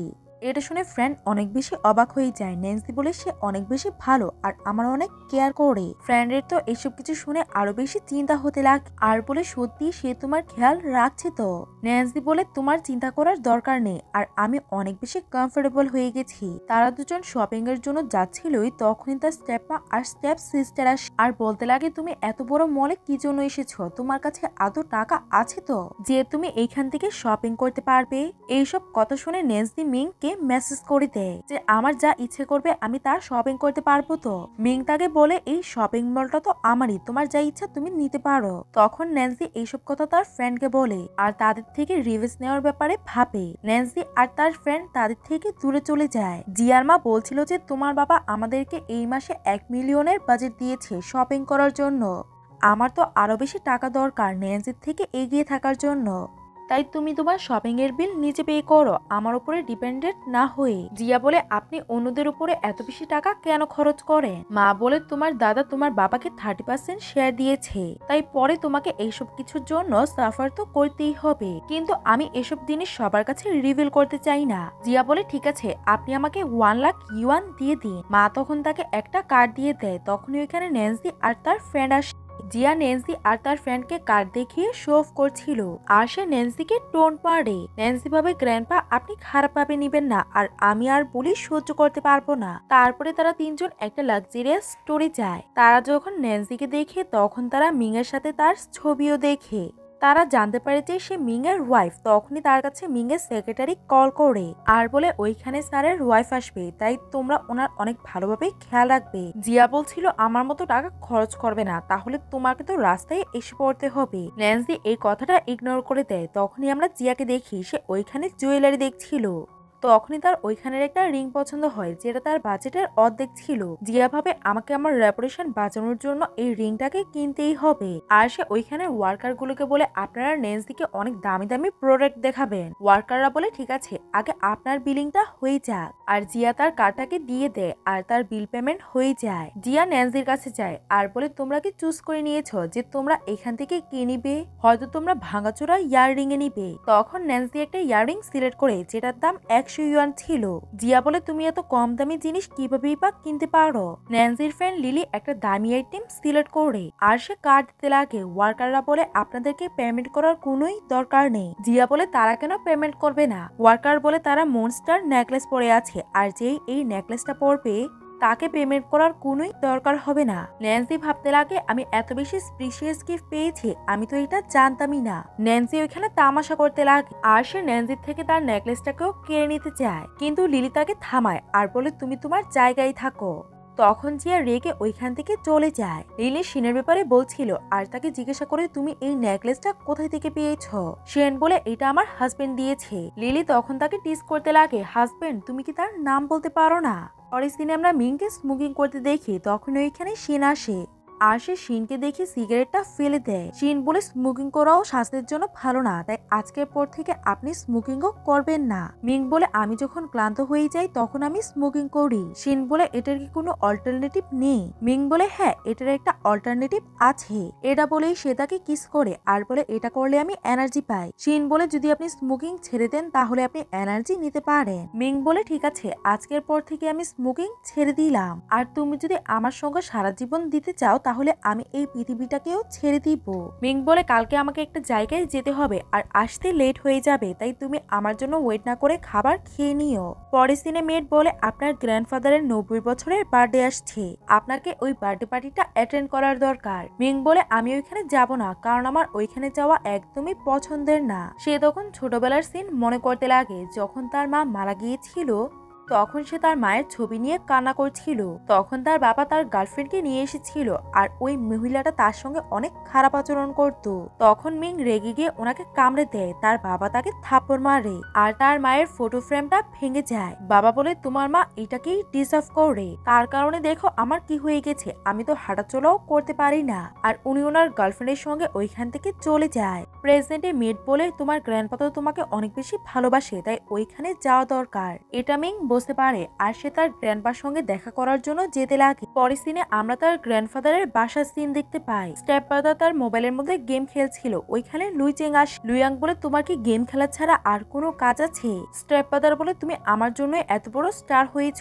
এটা শুনে ফ্রেন্ড অনেক বেশি অবাক হয়ে যায়। ন্যান্সি বলে সে অনেক বেশি ভালো আর আমার অনেক কেয়ার করে। ফ্রেন্ডের তো এসব কিছু শুনে আরো বেশি চিন্তা হতে লাগে আর বলে সত্যি সে তোমার খেয়াল রাখছে তো। ন্যান্সি বলে তোমার চিন্তা করার দরকার নেই, আর আমি অনেক বেশি কমফোর্টেবল হয়ে গেছি। তারা দুজন শপিং এর জন্য যাচ্ছিলই তখনই তার স্টেপ মা আর স্টেপ সিস্টার আসে আর বলতে লাগে তুমি এত বড় মলে কি জন্য এসেছো, তোমার কাছে আদৌ টাকা আছে তো যে তুমি এইখান থেকে শপিং করতে পারবে। এইসব কথা শুনে ন্যান্সি মিং কে মেসেজ করে দেয় যে আমার যা ইচ্ছে করবে আমি তার শপিং করতে পারবো তো। মিং তাকে বলে এই শপিং মলটা তো আমারই, তোমার যা ইচ্ছা তুমি নিতে পারো। তখন ন্যান্সি এইসব কথা তার ফ্রেন্ডকে বলে আর তাদের থেকে রিভেঞ্জ নেওয়ার ব্যাপারে ভাবে। ন্যান্সি আর তার ফ্রেন্ড তাদের থেকে দূরে চলে যায়। জিয়ার মা বলছিল যে তোমার বাবা আমাদেরকে এই মাসে 1 মিলিয়নের বাজেট দিয়েছে শপিং করার জন্য, আমার তো আরো বেশি টাকা দরকার ন্যান্সির থেকে এগিয়ে থাকার জন্য, তাই তুমি তোমার শপিং এর বিল নিজে পে করো, আমার উপরে ডিপেন্ডেন্ট না হয়ে। জিয়া বলে আপনি অন্যদের উপরে এত বেশি টাকা কেন খরচ করেন। মা বলে তোমার দাদা তোমার বাবাকে 30% শেয়ার দিয়েছে, তাই পরে তোমাকে এইসব কিছুর জন্য সাফার তো করতেই হবে, কিন্তু আমি এসব জিনিস সবার কাছে রিভিল করতে চাই না। জিয়া বলে ঠিক আছে আপনি আমাকে 1 লাখ ইউয়ান দিয়ে দিন। মা তখন তাকে একটা কার্ড দিয়ে দেয়। তখনই ওইখানে ন্যান্সি আর তার ফ্রেন্ড আসে। জিয়া ন্যান্সি আর তার ফ্রেন্ডকে কার্ড দেখিয়ে শো অফ করছিল আর সে ন্যান্সিকে টোন্ট মারে। ন্যান্সি ভাবে গ্র্যান্ডপা আপনি খারাপ ভাবে নিবেন না, আর আমি আর বলি সহ্য করতে পারবো না। তারপরে তারা তিনজন একটা লাক্সারিয়াস স্টোরে যায়। তারা যখন ন্যান্সিকে দেখে তখন তারা মিং এর সাথে তার ছবিও দেখে। তারা জানতে পারে যে সে মিং এর ওয়াইফ। তখনই তার কাছে মিং এর সেক্রেটারি কল করে আর বলে ওইখানে স্যারের ওয়াইফ আসবে, তাই তোমরা ওনার অনেক ভালোভাবে খেয়াল রাখবে। জিয়া বলছিল আমার মতো টাকা খরচ করবে না, তাহলে তোমাকে তো রাস্তায় এসে পড়তে হবে। ন্যান্সি এই কথাটা ইগনোর করে দেয়। তখনই আমরা জিয়াকে দেখি সে ওইখানে জুয়েলারি দেখছিল। তখনই তার ওইখানের একটা রিং পছন্দ হয় যেটা তার বাজেটের অর্ধেক ছিল। জিয়া ভাবে আমাকে আমার রেপুটেশন বাঁচানোর জন্য এই রিংটাকে কিনতেই হবে। আর সে ওইখানের ওয়ার্কার গুলোকে বলে আপনারা নেন্সিকে অনেক দামি দামি প্রোডাক্ট দেখাবেন। ওয়ার্কাররা বলে ঠিক আছে, আগে আপনার বিলিংটা হয়ে যাক। আর জিয়া তার কার্ডটাকে দিয়ে দেয় আর তার বিল পেমেন্ট হয়ে যায়। জিয়া নেন্সির কাছে যায় আর বলে তোমরা কি চুজ করে নিয়েছো যে তোমরা এখান থেকে কি নিবে? হয়তো তোমরা ভাঙাচোরা ইয়াররিং এ নিবে। তখন নেন্সি একটা ইয়াররিং সিলেক্ট করে যেটার দাম 100 ইউয়ান ছিল। জিয়া বলে তুমি এত কম দামি জিনিস কিভাবেই বা কিনতে পারো? নেন্সির ফ্রেন্ড লিলি একটা দামি আইটেম সিলেক্ট করে আর সে কার্ড দিতে লাগে। ওয়ার্কাররা বলে আপনাদেরকে পেমেন্ট করার কোনোই দরকার নেই। জিয়া বলে তারা কেন পেমেন্ট করবে না? ওয়ার্কার বলে তারা মনস্টার নেকলেস পরে আছে আর যেই এই নেকলেসটা পরবে তাকে পেমেন্ট করার কোনোই দরকার হবে না। ন্যান্সি ভাবতে লাগে আমি এত বেশি স্পেশিয়াস গিফট পেয়েছি, আমি তো এটা জানতামই না। ন্যান্সি ওইখানে তামাশা করতে লাগে আর সে ন্যান্সির থেকে তার নেকলেসটাকেও কেড়ে নিতে চায়, কিন্তু লিলি তাকে থামায় আর বলে তুমি তোমার জায়গায় থাকো। তখন জিয়া রেগে ওইখান থেকে চলে যায়। লিলি শিনের ব্যাপারে বলছিল আর তাকে জিজ্ঞাসা করে তুমি এই নেকলেসটা কোথায় থেকে পেয়েছ? শিন বলে এটা আমার হাজবেন্ড দিয়েছে। লিলি তখন তাকে টিজ করতে লাগে হাজবেন্ড, তুমি কি তার নাম বলতে পারো না? পরের দিনে আমরা মিংকে স্মোকিং করতে দেখি, তখন ওইখানে শিন আসে আর সে শিনকে দেখে সিগারেটটা ফেলে দেয়। শিন বলে স্মোকিং করাও স্বাস্থ্যের জন্য ভালো না, তাই আজকের পর থেকে আপনি স্মোকিংও করবেন না। মিং বলে আমি যখন ক্লান্ত হয়ে যাই তখন আমি স্মোকিং করি। শিন বলে এটার কি কোনো অল্টারনেটিভ নেই? মিং বলে হ্যাঁ, এটার একটা অল্টারনেটিভ আছে। এটা বলেই সে তাকে কিস করে আর বলে এটা করলে আমি এনার্জি পাই। শিন বলে যদি আপনি স্মোকিং ছেড়ে দেন তাহলে আপনি এনার্জি নিতে পারেন। মিং বলে ঠিক আছে, আজকের পর থেকে আমি স্মোকিং ছেড়ে দিলাম। আর তুমি যদি আমার সঙ্গে সারা জীবন দিতে চাও তাহলে আমি এই পৃথিবীটাকেও ছেড়ে দিব। মিং বলে কালকে আমাকে একটা জায়গায় যেতে হবে আর আসতে লেট হয়ে যাবে, তাই তুমি আমার জন্য ওয়েট না করে খাবার খেয়ে নিও। পরের দিনে মেট বলে আপনার গ্র্যান্ডফাদারের 90 বছরের বার্থডে আসছে, আপনাকে ওই বার্থডে পার্টিটা অ্যাটেন্ড করার দরকার। মিং বলে আমি ওইখানে যাব না, কারণ আমার ওইখানে যাওয়া একদমই পছন্দের না। সে তখন ছোটবেলার সিন মনে করতে লাগে যখন তার মা মারা গিয়েছিল। তখন সে তার মায়ের ছবি নিয়ে কান্না করছিল। তখন তার বাবা তার গার্লফ্রেন্ডকে নিয়ে এসেছিল আর ওই মহিলাটা তার সঙ্গে অনেক খারাপ আচরণ করত। তখন মিং রেগে গিয়ে ওনাকে কামড়ে দেয়, তার বাবা তাকে থাপ্পড় মারে আর তার মায়ের ফটো ফ্রেমটা ভেঙে যায়। বাবা বলে তোমার মা এটাকেই ডিজার্ভ করে, তার কারণে দেখো আমার কি হয়ে গেছে, আমি তো হাঁটাচলাও করতে পারি না। আর উনি ওনার গার্লফ্রেন্ডের সঙ্গে ওইখান থেকে চলে যায়। প্রেজেন্টে মেট বলে তোমার গ্র্যান্ডফাদার তোমাকে অনেক বেশি ভালোবাসে, তাই ওইখানে যাওয়া দরকার। এটা মিং বুঝতে পারে আর সে তার গ্র্যান্ডপার সঙ্গে দেখা করার জন্য যেতে লাগে। পরের সিনে আমরা তার গ্র্যান্ডফাদারের বাসার সিন দেখতে পাই। স্টেপফাদার তার মোবাইলের মধ্যে গেম খেলছিল, ওইখানে লুইচেং আসে। লুইয়াং বলে তোমার কি গেম খেলা ছাড়া আর কোনো কাজ আছে? স্টেপফাদার বলে তুমি আমার জন্য এত বড় স্টার হয়েছ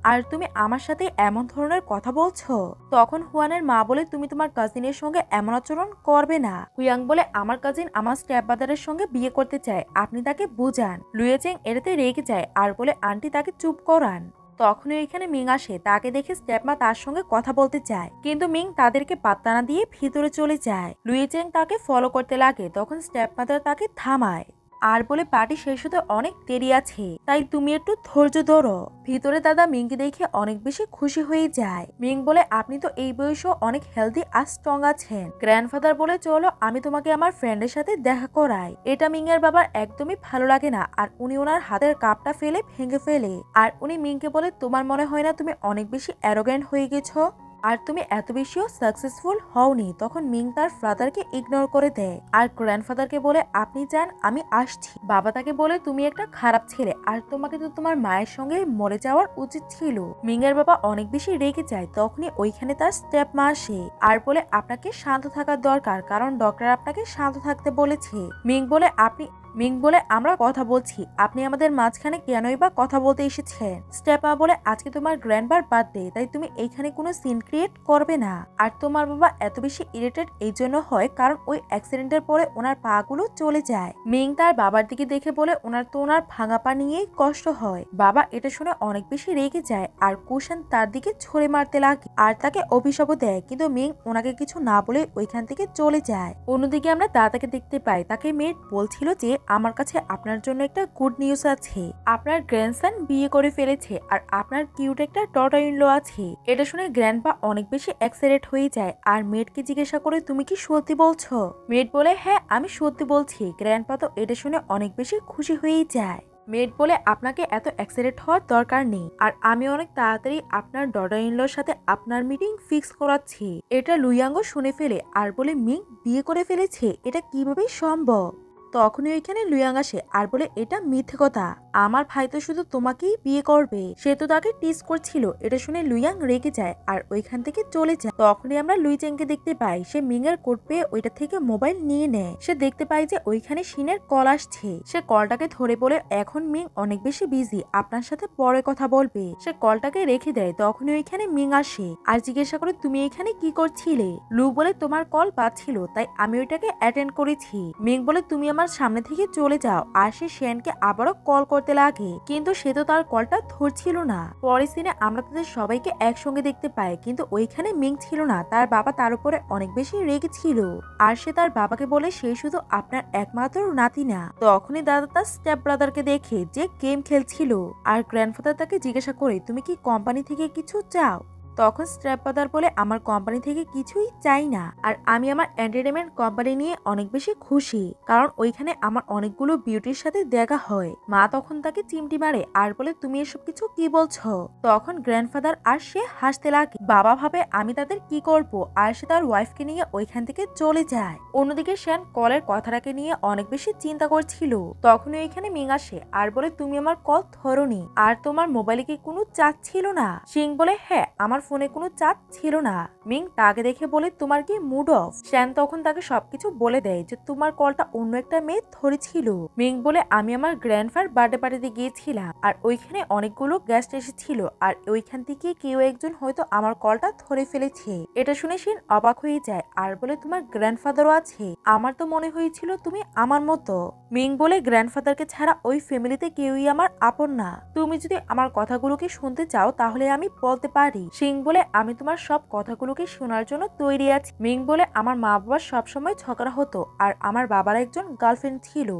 আর তুমি আমার সাথে এমন ধরনের কথা বলছো? তখন হুয়ানের মা বলে তুমি তোমার কাজিনের সঙ্গে এমন আচরণ করবে না। হুয়াং বলে আমার কাজিন আমার স্টেপফাদারের সঙ্গে বিয়ে করতে চায়, আপনি তাকে বুঝান। লুইচেং এটাতে রেগে যায় আর বলে আন্টি তাকে চুপ করান। তখনই এখানে মিং আসে, তাকে দেখে স্টেপমা তার সঙ্গে কথা বলতে চায়, কিন্তু মিং তাদেরকে পাত্তা না দিয়ে ভিতরে চলে যায়। লুইচেং তাকে ফলো করতে লাগে, তখন স্টেপমাদার তাকে থামায় আর বলে পার্টি শেষ হতে অনেক দেরি আছে, তাই তুমি একটু ধৈর্য ধরো। ভিতরে দাদা মিংকে দেখে অনেক বেশি খুশি হয়ে যায়। মিং বলে আপনি তো এই বয়সেও অনেক হেলদি আর স্ট্রং আছেন। গ্র্যান্ডফাদার বলে চলো আমি তোমাকে আমার ফ্রেন্ডের সাথে দেখা করাই। এটা মিং এর বাবার একদমই ভালো লাগে না আর উনি ওনার হাতের কাপটা ফেলে ভেঙে ফেলে। আর উনি মিংকে বলে তোমার মনে হয় না তুমি অনেক বেশি অ্যারোগ্যান্ট হয়ে গেছো আর তুমি এত বেশিও সাকসেসফুল হওনি? তখন মিং তার ফাদারকে ইগনোর করে দেয় আর গ্র্যান্ডফাদারকে বলে আপনি যান, আমি আসছি। বাবা তাকে বলে তুমি একটা খারাপ ছেলে আর তোমাকে তো তোমার মায়ের সঙ্গে মরে যাওয়ার উচিত ছিল। মিং এর বাবা অনেক বেশি রেগে যায়। তখনই ওইখানে তার স্টেপ মা আসে আর বলে আপনাকে শান্ত থাকার দরকার, কারণ ডক্টর আপনাকে শান্ত থাকতে বলেছে। মিং বলে আমরা কথা বলছি, আপনি আমাদের মাঝখানে কেনই বা কথা বলতে এসেছেন? স্টেপা বলে আজকে তোমার গ্র্যান্ডবার বার্থডে, তাই তুমি এইখানে কোনো সিন ক্রিয়েট করবে না। আর তোমার বাবা এত বেশি ইরিটেট এই জন্য হয় কারণ ওই অ্যাক্সিডেন্টের পরে ওনার পা গুলো চলে যায়। মিং তার বাবার দিকে দেখে বলে ওনার তো ওনার ভাঙা পা নিয়েই কষ্ট হয়। বাবা এটা শুনে অনেক বেশি রেগে যায় আর কুশান তার দিকে ছুঁড়ে মারতে লাগে আর তাকে অভিশাপও দেয়, কিন্তু মিং ওনাকে কিছু না বলে ওইখান থেকে চলে যায়। অন্যদিকে আমরা দাদাকে দেখতে পাই, তাকে মেয়েট বলছিল যে আমার কাছে আপনার জন্য একটা গুড নিউজ আছে, আপনার গ্র্যান্ডসন বিয়ে করে ফেলেছে আর আপনার কিউট একটা ডটার ইন ল আছে। এটা শুনে গ্র্যান্ডপা অনেক বেশি এক্সাইটেড হয়ে যায় আর মেয়েটকে জিজ্ঞাসা করে তুমি কি সত্যি বলছো? মেয়েট বলে হ্যাঁ আমি সত্যি বলছি। গ্র্যান্ডপা তো এটা শুনে অনেক বেশি খুশি হয়ে যায়। মেড বলে আপনাকে এত এক্সাইটেড হওয়ার দরকার নেই, আর আমি অনেক তাড়াতাড়ি আপনার ডটার ইনলর সাথে আপনার মিটিং ফিক্স করাচ্ছি। এটা লুইয়াঙ্গ শুনে ফেলে আর বলে মিং বিয়ে করে ফেলেছে, এটা কিভাবে সম্ভব। তখনই ওইখানে লুইয়াং আসে আর বলে এটা মিথ্যে কথা, আমার ভাই তো শুধু তোমাকেই বিয়ে করবে, সে তো তাকে টিজ করছিল। এটা শুনে লুইয়াং রেগে যায় আর ওইখান থেকে চলে যায়। তখনই আমরা লুইচেংকে দেখতে পাই, সে মিং এর কোট পেয়ে ওইটা থেকে মোবাইল নিয়ে নেয়। সে দেখতে পায় যে ওইখানে শিনের কল আসছে, সে কলটাকে ধরে বলে এখন মিং অনেক বেশি বিজি, আপনার সাথে পরে কথা বলবে। সে কলটাকে রেখে দেয়। তখনই ওইখানে মিং আসে আর জিজ্ঞাসা করে তুমি এখানে কি করছিলে। লু বলে তোমার কল পাচ্ছিল তাই আমি ওইটাকে অ্যাটেন্ড করেছি। মিং বলে তুমি আমার সামনে থেকে চলে যাও। আর সে শ্যানকে আবারও কল করতে লাগে, কিন্তু সে তো তার কলটা ধরছিল না। পরের সিনে আমরা তাদের সবাইকে একসঙ্গে দেখতে পাই, কিন্তু ওইখানে মিং ছিল না। তার বাবা তার উপরে অনেক বেশি রেগে ছিল আর সে তার বাবাকে বলে সে শুধু আপনার একমাত্র নাতি না। তখনই দাদা তার স্টেপ ব্রাদারকে দেখে যে গেম খেলছিল আর গ্র্যান্ডফাদার তাকে জিজ্ঞাসা করে তুমি কি কোম্পানি থেকে কিছু চাও। তখন স্ট্র্যাপদার বলে আমার কোম্পানি থেকে কিছুই চাই না, আর আমি আমার এন্টারটেনমেন্ট কোম্পানি নিয়ে অনেক বেশি খুশি, কারণ ওইখানে আমার অনেকগুলো বিউটির সাথে দেখা হয়। মা তখন তাকে চিমটি মারে আর বলে তুমি এসব কিছু কি বলছো। তখন গ্র্যান্ডফাদার আর সে হাসতে লাগে। বাবা ভাবে আমি তাদের কি করব, আর সে তার ওয়াইফকে নিয়ে ওইখান থেকে চলে যায়। অন্যদিকে শ্যান কলের কথাটাকে নিয়ে অনেক বেশি চিন্তা করছিল। তখনই ওইখানে মিং আসে আর বলে তুমি আমার কল ধরোনি, আর তোমার মোবাইলে কি কোনো চার্জ ছিল না। সিং বলে হ্যাঁ আমার ফোনে কোনো চার্জ ছিল না। মিং তাকে দেখে বলে তোমার কি মুড অফ। শ্যান তখন তাকে সবকিছু বলে দেয় যে তোমার কলটা অন্য একটা মেয়ে ধরেছিল। মিং বলে আমি আমার গ্র্যান্ডফার বার্থডে পার্টিতে গিয়েছিলাম আর ওইখানে অনেকগুলো গেস্ট এসেছিল, আর ওইখান থেকে কেউ একজন হয়তো আমার কলটা ধরে ফেলেছে। এটা শুনে শিন অবাক হয়ে যায় আর বলে তোমার গ্র্যান্ডফাদারও আছে, আমার তো মনে হয়েছিল তুমি আমার মতো। মিং বলে গ্র্যান্ডফাদারকে ছাড়া ওই ফ্যামিলিতে কেউই আমার আপন না, তুমি যদি আমার কথাগুলোকে শুনতে চাও তাহলে আমি বলতে পারি। সিং বলে আমি তোমার সব কথাগুলোকে শোনার জন্য তৈরি আছি। মিং বলে আমার মা বাবার সবসময় ঝগড়া হতো আর আমার বাবার একজন গার্লফ্রেন্ড ছিল।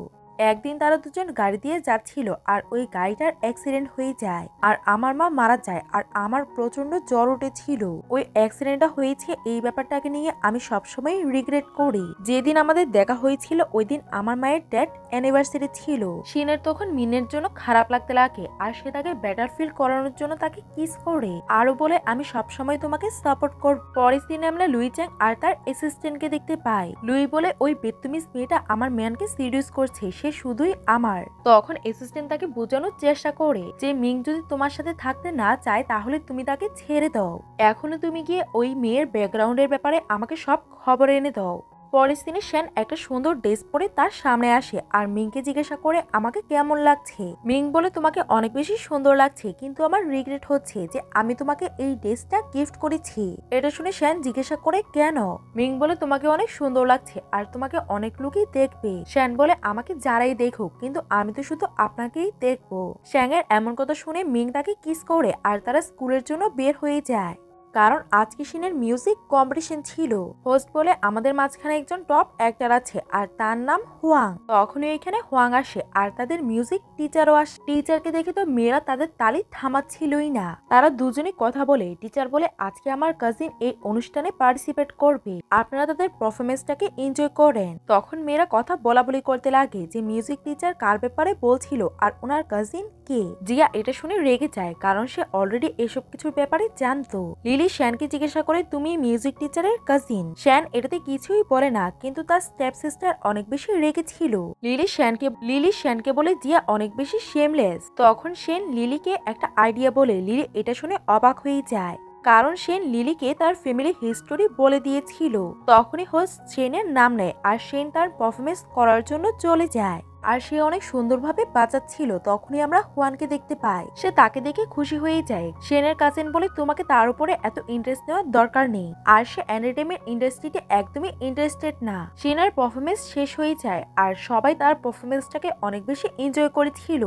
একদিন তারা দুজন গাড়ি দিয়ে যাচ্ছিল আর ওই গাড়িটার অ্যাক্সিডেন্ট হয়ে যায় আর আমার মা মারা যায়, আর আমার প্রচন্ড জ্বর উঠেছিল। ওই অ্যাক্সিডেন্টটা হয়েছে এই ব্যাপারটাকে নিয়ে আমি সবসময় রিগ্রেট করি। যেদিন আমাদের দেখা হয়েছিল ওই দিন আমার মায়ের ডেথ অ্যানিভার্সারি ছিল। শিনের তখন মিনের জন্য খারাপ লাগতে লাগে আর সে তাকে বেটার ফিল করানোর জন্য তাকে কিস করে আরো বলে আমি সবসময় তোমাকে সাপোর্ট করব। পরের দিনে আমরা লুই চ্যাং আর তার অ্যাসিস্ট্যান্টকে দেখতে পাই। লুই বলে ওই বেত্তুমিজ মেয়েটা আমার ম্যানকে সিরিয়াস করছে, সে শুধুই আমার। তখন অ্যাসিস্ট্যান্ট তাকে বোঝানোর চেষ্টা করে যে মিং যদি তোমার সাথে থাকতে না চায় তাহলে তুমি তাকে ছেড়ে দাও। এখনো তুমি গিয়ে ওই মেয়ের ব্যাকগ্রাউন্ডের ব্যাপারে আমাকে সব খবর এনে দাও। পরের দিনে শ্যান একটা সুন্দর ড্রেস পরে তার সামনে আসে আর মিংকে জিজ্ঞাসা করে আমাকে কেমন লাগছে। মিং বলে তোমাকে অনেক বেশি সুন্দর লাগছে, কিন্তু আমার রিগ্রেট হচ্ছে যে আমি তোমাকে এই ড্রেসটা গিফট করেছি। এটা শুনে শ্যান জিজ্ঞাসা করে কেন। মিং বলে তোমাকে অনেক সুন্দর লাগছে আর তোমাকে অনেক লোকই দেখবে। শ্যান বলে আমাকে যারাই দেখুক, কিন্তু আমি তো শুধু আপনাকেই দেখবো। শ্যাংয়ের এমন কথা শুনে মিং তাকে কিস করে আর তারা স্কুলের জন্য বের হয়ে যায়, কারণ আজকে শিনের মিউজিক কম্পিটিশন ছিল। হোস্ট বলে আমাদের মাঝখানে একজন টপ অ্যাক্টর আছে আর তার নাম হুয়াং। তখনই এখানে হুয়াং আসে আর তাদের মিউজিক টিচারও আসে। টিচারকে দেখে তো মেয়েরা তাদের তালি থামাচ্ছিলই না। তারা দুজনেই কথা বলে। টিচার বলে আজকে আমার কাজিন এই অনুষ্ঠানে পার্টিসিপেট করবে, আপনারা তাদের পারফরমেন্সটাকে এনজয় করেন। তখন মেয়েরা কথা বলা বলি করতে লাগে যে মিউজিক টিচার কার ব্যাপারে বলছিল আর ওনার কাজিন কে। জিয়া এটা শুনে রেগে যায়, কারণ সে অলরেডি এসব কিছুর ব্যাপারে জানতো। লিলি শ্যানকে জিজ্ঞাসা করে তুমি মিউজিক টিচারের কাজিন। শ্যান এটাতে কিছুই বলে না, কিন্তু তার স্টেপ সিস্টার অনেক বেশি রেগে ছিল। লিলি শ্যানকে বলে জিয়া অনেক বেশি শেমলেস। তখন শ্যান লিলিকে একটা আইডিয়া বলে। লিলি এটা শুনে অবাক হয়ে যায়, কারণ সেন লিলিকে তার ফ্যামিলি হিস্টোরি বলে দিয়েছিল। তখনই হোস্ট সেনের নাম নেয় আর সেন তার পারফরমেন্স করার জন্য চলে যায়, আর সে অনেক সুন্দরভাবে বাজাচ্ছিল। তখনই আমরা হুয়ানকে দেখতে পাই। সে তাকে দেখে খুশি হয়ে যায়। সেনের কাজিন বলে তোমাকে তার উপরে এত ইন্টারেস্ট নেওয়ার দরকার নেই, আর সে এন্টারটেইনমেন্ট ইন্ডাস্ট্রিতে একদমই ইন্টারেস্টেড না। সেনের পারফরমেন্স শেষ হয়ে যায় আর সবাই তার পারফরমেন্সটাকে অনেক বেশি এনজয় করেছিল।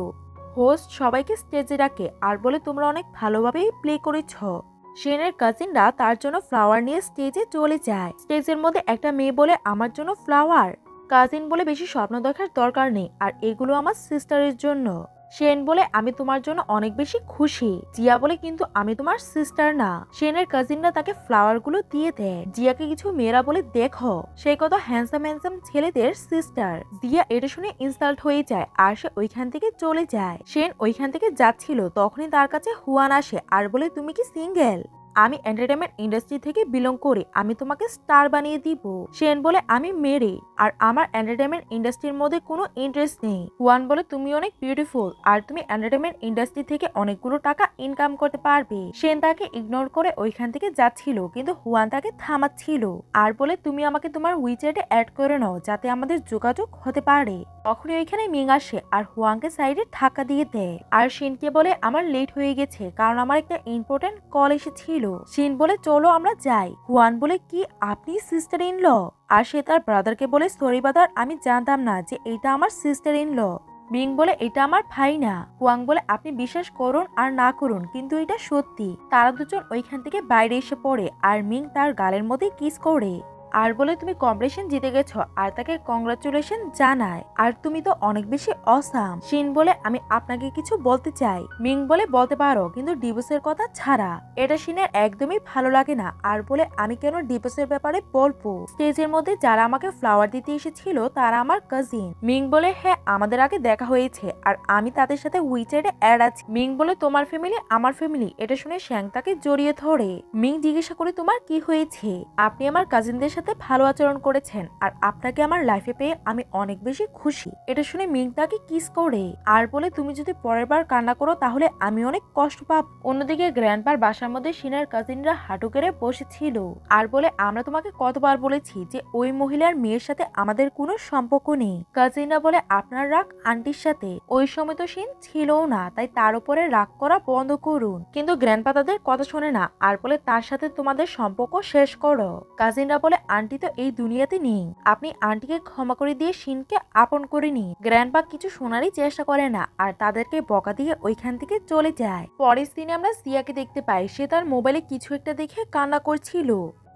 হোস্ট সবাইকে স্টেজে ডাকে আর বলে তোমরা অনেক ভালোভাবেই প্লে করেছ। সেনের কাজিনরা তার জন্য ফ্লাওয়ার নিয়ে স্টেজে চলে যায়। স্টেজের মধ্যে একটা মেয়ে বলে আমার জন্য ফ্লাওয়ার। কাজিন বলে বেশি স্বপ্ন দেখার দরকার নেই, আর এগুলো আমার সিস্টারের জন্য। শেন বলে আমি তোমার জন্য অনেক বেশি খুশি। জিয়া বলে কিন্তু আমি তোমার সিস্টার না। শেনের কাজিনরা তাকে ফ্লাওয়ার গুলো দিয়ে দেয়। জিয়াকে কিছু মেয়েরা বলে দেখো সে কত হ্যান্ডসাম ছেলেদের সিস্টার। জিয়া এটা শুনে ইনসাল্ট হয়ে যায় আর সে ওইখান থেকে চলে যায়। শেন ওইখান থেকে যাচ্ছিল তখনই তার কাছে হুয়ান আসে আর বলে তুমি কি সিঙ্গেল? আমি এন্টারটেনমেন্ট ইন্ডাস্ট্রি থেকে বিলং করি, আমি তোমাকে স্টার বানিয়ে দিব। শেন বলে আমি মেরে আর আমার এন্টারটেনমেন্ট ইন্ডাস্ট্রির মধ্যে কোনো ইন্টারেস্ট নেই। হুয়ান বলে তুমি অনেক বিউটিফুল আর তুমি এন্টারটেনমেন্ট ইন্ডাস্ট্রি থেকে অনেকগুলো টাকা ইনকাম করতে পারবে। শেন তাকে ইগনোর করে ওইখান থেকে যাচ্ছিল কিন্তু হুয়ান তাকে থামাচ্ছিল আর বলে তুমি আমাকে তোমার উইচ্যাটে অ্যাড করে নাও যাতে আমাদের যোগাযোগ হতে পারে। তখনই ওইখানে মিং আসে আর হুয়াংকে সাইডে ধাক্কা দিয়ে দেয় আর শিনকে বলে আমার লেট হয়ে গেছে কারণ আমার একটা ইম্পর্টেন্ট কল এসেছিল। শিন বলে চলো আমরা যাই। হুয়ান বলে কি আপনি সিস্টার ইন ল? আর সে তার ব্রাদারকে বলে সরি ব্রাদার, আমি জানতাম না যে এটা আমার সিস্টার ইন ল। মিং বলে এটা আমার ভাই না। হুয়াং বলে আপনি বিশ্বাস করুন আর না করুন কিন্তু এটা সত্যি। তারা দুজন ওইখান থেকে বাইরে এসে পড়ে আর মিং তার গালের মধ্যে কিস করে আর বলে তুমি কম্পিটিশন জিতে গেছো আর তাকে কংগ্রাচুলেশন জানায় আর তুমি তো অনেক বেশি অসাম। শিন বলে আমি আপনাকে কিছু বলতে চাই। মিং বলে বলতে পারো কিন্তু ডিভোর্সের কথা ছাড়া। এটা শিনের একদমই ভালো লাগে না আর বলে আমি কেন ডিভোর্সের ব্যাপারে বলবো? স্টেজের মধ্যে যারা আমাকে ফ্লাওয়ার দিতে এসেছিল তারা আমার কাজিন। মিং বলে হ্যাঁ আমাদের আগে দেখা হয়েছে আর আমি তাদের সাথে উইচ্যাটে অ্যাড আছি। মিং বলে তোমার ফ্যামিলি আমার ফ্যামিলি। এটা শুনে শ্যাং তাকে জড়িয়ে ধরে। মিং জিজ্ঞাসা করে তোমার কি হয়েছে? আপনি আমার কাজিনদের সাথে ভালো আচরণ করেছেন আর আপনাকে আমার লাইফে পেয়ে আমি অনেক বেশি খুশি। এটা শুনে মিং তাকে কিস করে আর বলে তুমি যদি পরের বার কান্না করো তাহলে আমি অনেক কষ্ট পাব। অন্যদিকে গ্র্যান্ডপার বাসার মধ্যে শিনের কাজিনরা হাঁটু গেড়ে বসেছিল আর বলে আমরা তোমাকে কতবার বলেছি যে ওই মহিলার মেয়ের সাথে আমাদের কোনো সম্পর্ক নেই। কাজিনরা বলে আপনার রাগ আন্টির সাথে, ওই সময় তো শিন ছিলও না তাই তার উপরে রাগ করা বন্ধ করুন। কিন্তু গ্র্যান্ডপা তাদের কথা শোনে না আর বলে তার সাথে তোমাদের সম্পর্ক শেষ করো। কাজিনরা বলে আন্টি তো এই দুনিয়াতে নেই, আপনি আন্টিকে ক্ষমা করে দিয়ে শিনকে আপন করে নিন। গ্র্যান্ডপা কিছু শোনারই চেষ্টা করে না আর তাদেরকে বকা দিয়ে ওইখান থেকে চলে যায়। পরের দিনে আমরা সিয়াকে দেখতে পাই, সে তার মোবাইলে কিছু একটা দেখে কান্না করছিল।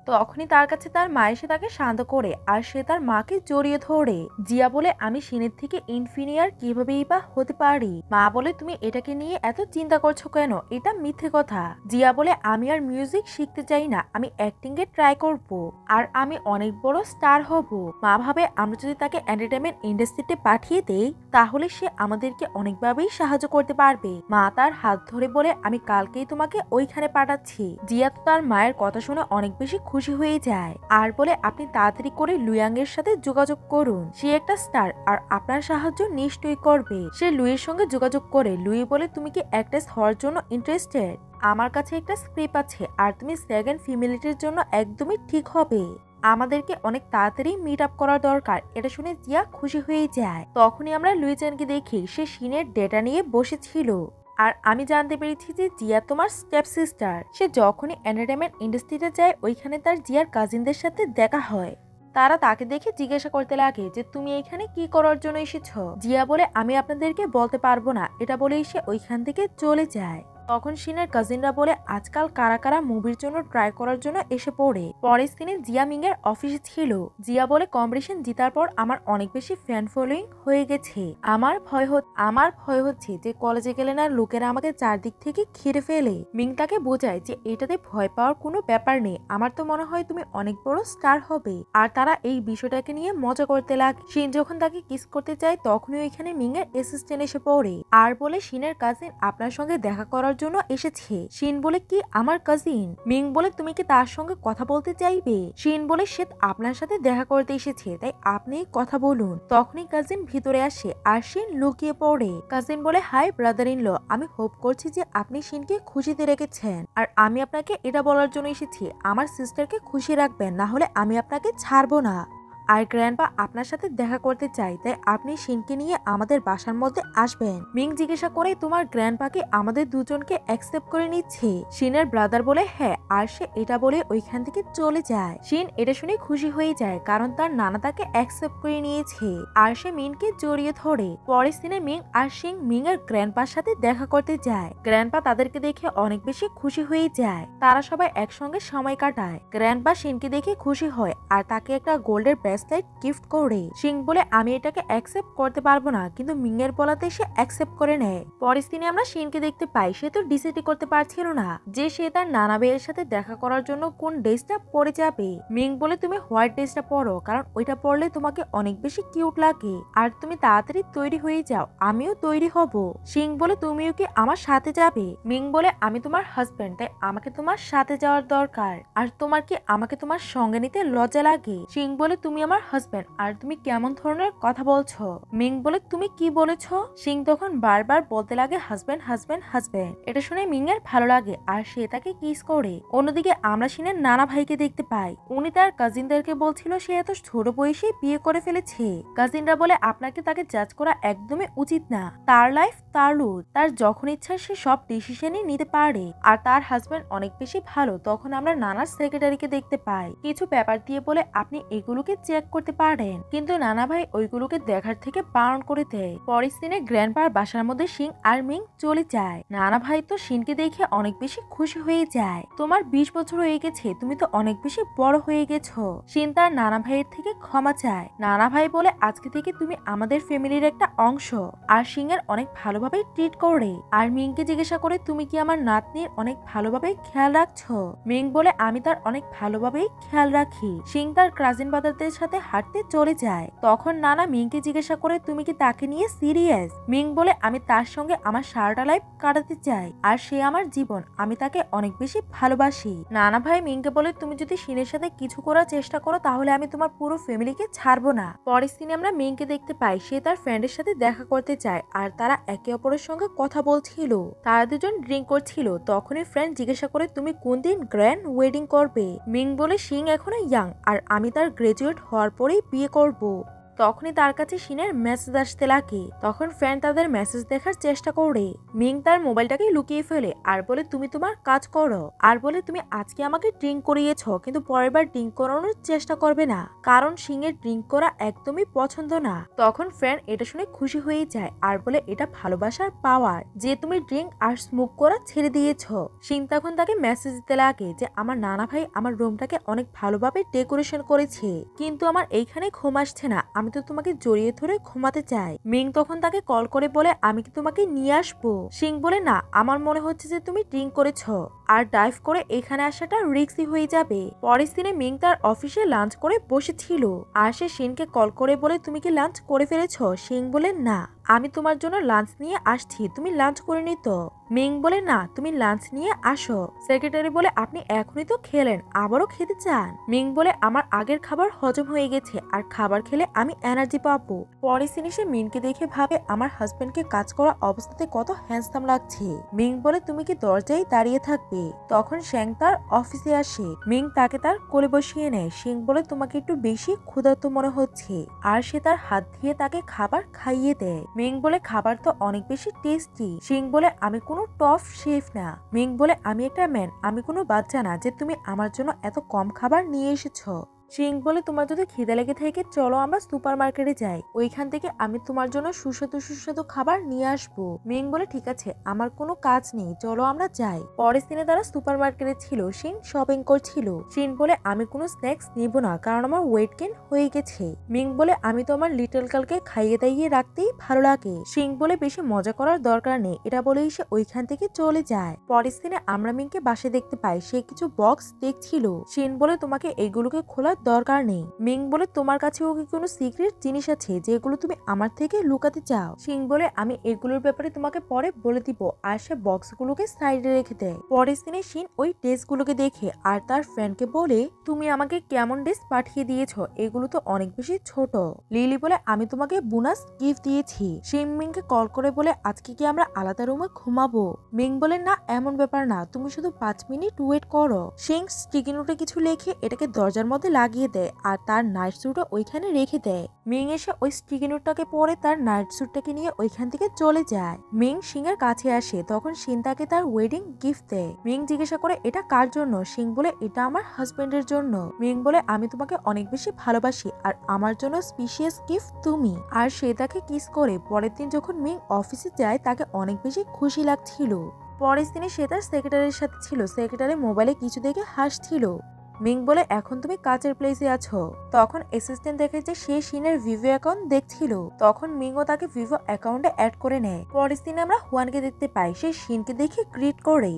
তখনই তার কাছে তার মা এসে তাকে শান্ত করে আর সে তার মাকে জড়িয়ে ধরে। জিয়া বলে আমি শিনের থেকে ইনফিনিয়ার কিভাবেই বা হতে পারি? মা বলে তুমি এটাকে নিয়ে এত চিন্তা করছো কেন, এটা মিথ্যে কথা। জিয়া বলে আমি আর মিউজিক শিখতে চাই না, আমি অ্যাক্টিং এ ট্রাই করব আর আমি অনেক বড় স্টার হব। মা ভাবে আমরা যদি তাকে এন্টারটেনমেন্ট ইন্ডাস্ট্রিতে পাঠিয়ে দেই তাহলে সে আমাদেরকে অনেকভাবেই সাহায্য করতে পারবে। মা তার হাত ধরে বলে আমি কালকেই তোমাকে ওইখানে পাঠাচ্ছি। জিয়া তো তার মায়ের কথা শুনে অনেক বেশি খুশি হয়ে যায় আর বলে আপনি তাড়াতাড়ি করে লুয়াং এর সাথে যোগাযোগ করুন, সে একটা স্টার আর আপনার সাহায্য নিশ্চয়ই করবে। সে লুইয়ের সঙ্গে যোগাযোগ করে। লুই বলে তুমি কি অ্যাক্ট্রেস হওয়ার জন্য ইন্টারেস্টেড? আমার কাছে একটা স্ক্রিপ্ট আছে আর তুমি সেকেন্ড ফিমেলিটির জন্য একদমই ঠিক হবে। আমাদেরকে অনেক তাড়াতাড়ি মিট আপ করা দরকার। এটা শুনে জিয়া খুশি হয়ে যায়। তখনই আমরা লুইজানকে দেখি সে শিনের ডেটা নিয়ে বসেছিল আর আমি জানতে পেরেছি যে জিয়া তোমার স্টেপ সিস্টার। সে যখনই এন্টারটেনমেন্ট ইন্ডাস্ট্রিতে যায় ওইখানে তার জিয়ার কাজিনদের সাথে দেখা হয়। তারা তাকে দেখে জিজ্ঞাসা করতে লাগে যে তুমি এখানে কি করার জন্য এসেছো? জিয়া বলে আমি আপনাদেরকে বলতে পারবো না, এটা বলেই সে ওইখান থেকে চলে যায়। তখন শিনের কাজিনরা বলে আজকাল কারা কারা মুভির জন্য ট্রাই করার জন্য এসে পড়ে। পরের দিনে জিয়া মিং এর অফিসে ছিল। জিয়া বলে কম্পিটিশন জিতার পর আমার অনেক বেশি ফ্যান ফলোইং হয়ে গেছে। আমার ভয় হচ্ছে যে কলেজে গেলে না লোকেরা আমাকে চারদিক থেকে ঘিরে ফেলে। মিং তাকে বোঝায় যে এটাতে ভয় পাওয়ার কোনো ব্যাপার নেই, আমার তো মনে হয় তুমি অনেক বড় স্টার হবে। আর তারা এই বিষয়টাকে নিয়ে মজা করতে লাগে। শিন যখন তাকে কিস করতে চায় তখনই ওইখানে মিং এর অ্যাসিস্ট্যান্ট এসে পড়ে আর বলে শিনের কাজিন আপনার সঙ্গে দেখা করার জন্য এসেছে। শিন বলে কি আমার কাজিন? মিং বলে তুমি কি তার সঙ্গে কথা বলতে চাইবে? শিন বলে সে আপনার সাথে দেখা করতে এসেছে তাই আপনি কথা বলুন। তখনই কাজিন ভিতরে আসে আর শিন লুকিয়ে পড়ে। কাজিন বলে হাই ব্রাদার ইন ল, আমি হোপ করছি যে আপনি শিনকে খুশিতে রেখেছেন আর আমি আপনাকে এটা বলার জন্য এসেছি আমার সিস্টারকে খুশি রাখবেন, না হলে আমি আপনাকে ছাড়বো না। আর গ্র্যান্ডপা আপনার সাথে দেখা করতে চাই তাই আপনি শিনকে নিয়ে আমাদের বাসার মধ্যে আসবেন। মিং জিজ্ঞাসা করে তোমার গ্র্যান্ডপাকে আমাদের দুজনকে অ্যাকসেপ্ট করে নিচ্ছে? শিনের ব্রাদার বলে হ্যাঁ আর সে এটা বলে ওইখান থেকে চলে যায়। শিন এটা শুনে খুশি হয়ে যায় কারণ তার নানা তাকে অ্যাকসেপ্ট করে নিয়েছে আর সে মিনকে জড়িয়ে ধরে। পরের দিনে মিং আর শিং মিং এর গ্র্যান্ডপার সাথে দেখা করতে যায়। গ্র্যান্ডপা তাদেরকে দেখে অনেক বেশি খুশি হয়ে যায়। তারা সবাই একসঙ্গে সময় কাটায়। গ্র্যান্ডপা শিনকে দেখে খুশি হয় আর তাকে একটা গোল্ডের ব্রেসলেট গিফট করে। সিং বলে আমি এটাকে অ্যাকসেপ্ট করতে পারবো না, কিন্তু মিং এর বলাতে সে অ্যাকসেপ্ট করে নেয়। পরের দিনে আমরা শিনকে দেখতে পাই সে তো ডিসাইড করতে পারছিল না যে সে তার নানা ভাইয়ের সাথে দেখা করার জন্য কোন ড্রেসটা পরে যাবে। মিং বলে তুমি হোয়াইট ড্রেসটা পরো, কারণ ওইটা পরলে তোমাকে অনেক বেশি কিউট লাগে, আর তুমি তাড়াতাড়ি তৈরি হয়ে যাও, আমিও তৈরি হব। সিং বলে তুমিও কি আমার সাথে যাবে? মিং বলে আমি তোমার হাজবেন্ড, তাই আমাকে তোমার সাথে যাওয়ার দরকার, আর তোমার কি আমাকে তোমার সঙ্গে নিতে লজ্জা লাগে? সিং বলে তুমি আমার হাজবেন্ড, আর তুমি কেমন ধরনের কথা বলছো? মিং বলে তুমি কি বলেছো? সিং তখন বারবার বলতে লাগে হাজবেন্ড হাজবেন্ড হাজবেন্ড। এটা শুনে মিং এর ভালো লাগে আর সে তাকে কিস করে। অন্যদিকে আমরা সিনের নানা ভাইকে দেখতে পাই, উনি তার কাজিনদেরকে বলছিল সে এত ছোট বয়সে বিয়ে করে ফেলেছে। কাজিনরা বলে আপনাকে তাকে জাজ করা একদমই উচিত না, তার লাইফ তার রুল, তার যখন ইচ্ছা সে সব ডিসিশনই নিতে পারে, আর তার হাজবেন্ড অনেক বেশি ভালো। তখন আমরা নানার সেক্রেটারিকে দেখতে পাই, কিছু পেপার দিয়ে বলে আপনি এগুলোকে চেক করতে পারেন, কিন্তু নানা ভাই ওইগুলোকে দেখার থেকে বারণ করে দেয়। পরের দিনে গ্র্যান্ডপার বাসার মধ্যে সিং আর মিং চলে যায়। নানা ভাই তো সিনকে দেখে অনেক বেশি খুশি হয়ে যায়, তোমার 20 বছর হয়ে গেছে, তুমি তো অনেক বেশি বড় হয়ে গেছো। সিন তার নানা ভাইয়ের থেকে ক্ষমা চায়। নানা ভাই বলে আজকে থেকে তুমি আমাদের ফ্যামিলির একটা অংশ, আর সিং এর অনেক ভালোভাবে ট্রিট করে। আর মিংকে জিজ্ঞাসা করে তুমি কি আমার নাতনির অনেক ভালোভাবে খেয়াল রাখছো? মিং বলে আমি তার অনেক ভালোভাবেই খেয়াল রাখি। সিং তার কাজিন ব্রাদারদের সাথে হাঁটতে চলে যায়। তখন নানা মিংকে জিজ্ঞাসা করে তুমি কি তাকে নিয়ে সিরিয়াস? মিং বলে আমি তার সঙ্গে আমার সারাটা লাইফ কাটাতে চাই, আর সে আমার জীবন, আমি তাকে অনেক বেশি ভালোবাসি। নানা ভাই মিংকে বলে তুমি যদি সিনের সাথে কিছু করার চেষ্টা করো তাহলে আমি তোমার পুরো ফ্যামিলিকে ছাড়বো না। পরের দিনে আমরা মিংকে দেখতে পাই সে তার ফ্রেন্ডের সাথে দেখা করতে চায়, আর তারা একে অপরের সঙ্গে কথা বলছিল। তারা দুজন ড্রিঙ্ক করছিল। তখনই ফ্রেন্ড জিজ্ঞাসা করে তুমি কোন দিন গ্র্যান্ড ওয়েডিং করবে? মিং বলে সিং এখনো ইয়াং, আর আমি তার গ্রাজুয়েট হওয়ার পরেই বিয়ে করব। তখনই তার কাছে সিনের মেসেজ আসতে লাগে। তখন ফ্রেন্ড তাদের মেসেজ দেখার চেষ্টা করে। মিং তার মোবাইলটাকে লুকিয়ে ফেলে আর বলে তুমি তোমার কাজ করো, আর বলে তুমি আজকে আমাকে ড্রিঙ্ক করিয়েছ, কিন্তু পরের বার ড্রিঙ্ক করানোর চেষ্টা করবে না, কারণ সিং এর ড্রিঙ্ক করা একদমই পছন্দ না। তখন ফ্রেন্ড এটা শুনে খুশি হয়ে যায় আর বলে এটা ভালোবাসার পাওয়ার যে তুমি ড্রিঙ্ক আর স্মোক করা ছেড়ে দিয়েছ। সিং তখন তাকে মেসেজ দিতে লাগে যে আমার নানা ভাই আমার রুমটাকে অনেক ভালোভাবে ডেকোরেশন করেছে, কিন্তু আমার এইখানে ঘুম আসছে না, আমি তো তোমাকে জড়িয়ে ধরে ঘুমাতে চাই। মিং তখন তাকে কল করে বলে আমি কি তোমাকে নিয়ে আসবো? সিং বলে না, আমার মনে হচ্ছে যে তুমি ড্রিঙ্ক করেছ, আর ডাইভ করে এখানে আসাটা রিস্কি হয়ে যাবে। পরের দিনে মিং তার অফিসে লাঞ্চ করে বসেছিল, আর সে সিনকে কল করে বলে তুমি কি লাঞ্চ করে ফেলেছ? সিং বলে না, আমি তোমার জন্য লাঞ্চ নিয়ে আসছি, তুমি লাঞ্চ করে নি তো? মিং বলে না, তুমি লাঞ্চ নিয়ে আসো। সেক্রেটারি বলে আপনি এখনই তো খেলেন, আবারও খেতে চান? মিং বলে আমার আগের খাবার হজম হয়ে গেছে, আর খাবার খেলে আমি এনার্জি পাবো। পরের সিনে সে মিংকে দেখে ভাবে আমার হাজবেন্ডকে কাজ করা অবস্থাতে কত হ্যান্ডসাম লাগছে। মিং বলে তুমি কি দরজায় দাঁড়িয়ে থাকবে? তখন শ্যাং তার অফিসে আসে। মিং তাকে তার কোলে বসিয়ে নেয়। সিং বলে তোমাকে একটু বেশি ক্ষুধার্ত মনে হচ্ছে, আর সে তার হাত দিয়ে তাকে খাবার খাইয়ে দেয়। মিং বলে খাবার তো অনেক বেশি টেস্টি। সিং বলে আমি কোনো টপ শেফ না। মিং বলে আমি একটা ম্যান, আমি কোনো বাচ্চা না যে তুমি আমার জন্য এত কম খাবার নিয়ে এসেছো। সিং বলে তোমার যদি খিদে লেগে থাকে চলো আমরা সুপার মার্কেটে যাই, ওইখান থেকে আমি তোমার জন্য সুস্বাদু সুস্বাদু খাবার নিয়ে আসবো। মিং বলে ঠিক আছে, আমার কোনো কাজ নেই, চলো আমরা যাই। পরের দিনে তারা সুপার মার্কেটে ছিল। সিং শপিং করছিল। সিং বলে আমি কোনো স্ন্যাক্স নিব না, কারণ আমার ওয়েট গেইন হয়ে গেছে। মিং বলে আমি তো আমার লিটল গার্লকে খাইয়ে দাইয়ে রাখতেই ভালো লাগে। সিং বলে বেশি মজা করার দরকার নেই, এটা বলেই সে ওইখান থেকে চলে যায়। পরের দিনে আমরা মিংকে বাসে দেখতে পাই, সে কিছু বক্স দেখছিল। সিং বলে তোমাকে এইগুলোকে খোলা দরকার নেই। মিং বলে তোমার কাছেও কি কোনো সিক্রেট জিনিস আছে যেগুলো তুমি আমার থেকে লুকাতে চাও? সিং বলে আমি এগুলোর ব্যাপারে তোমাকে পরে বলে দিব, আর সে বক্সগুলোকে সাইডে রেখে দেয়। পরের দিনে সিন ওই ড্রেসগুলোকে দেখে আর তার ফ্রেন্ডকে বলে তুমি আমাকে কেমন ড্রেস পাঠিয়ে দিয়েছো, এগুলো তো অনেক বেশি ছোট। লিলি বলে আমি তোমাকে বোনাস গিফট দিয়েছি। সিং মিংকে কল করে বলে আজকে কি আমরা আলাদা রুমে ঘুমাবো? মিং বলে না, এমন ব্যাপার না, তুমি শুধু 5 মিনিট ওয়েট করো। সিং স্টিকি নোটে কিছু লিখে এটাকে দরজার মধ্যে লাগিয়ে দেয়, আর তার নাইট স্যুটও ওইখানে রেখে দেয়। মিং এসে ওই স্টিকি নোটটাকে পরে তার নাইট স্যুটটাকে নিয়ে ওইখান থেকে চলে যায়। মিং সিং এর কাছে আসে, তখন সিং তাকে তার ওয়েডিং গিফট দেয়। মিং জিজ্ঞাসা করে এটা কার জন্য? সিং বলে এটা আমার হাজবেন্ডের জন্য। মিং বলে আমি তোমাকে অনেক বেশি ভালোবাসি, আর আমার জন্য স্পেশিয়াস গিফট তুমি। আর সে তাকে কিস করে। পরের দিন যখন মিং অফিসে যায় তাকে অনেক বেশি খুশি লাগছিল। পরের দিনে সে তার সেক্রেটারির সাথে ছিল। সেক্রেটারি মোবাইলে কিছু দেখে হাসছিল। মিং বলে এখন তুমি কাজের প্লেসে আছো। তখন অ্যাসিস্ট্যান্ট দেখে যে সে শিনের ভিভো অ্যাকাউন্ট দেখছিল। তখন মিংও তাকে ভিভো অ্যাকাউন্টে অ্যাড করে নেয়। পরের দিনে আমরা হুয়ানকে দেখতে পাই সে শিনকে দেখে গ্রিট করে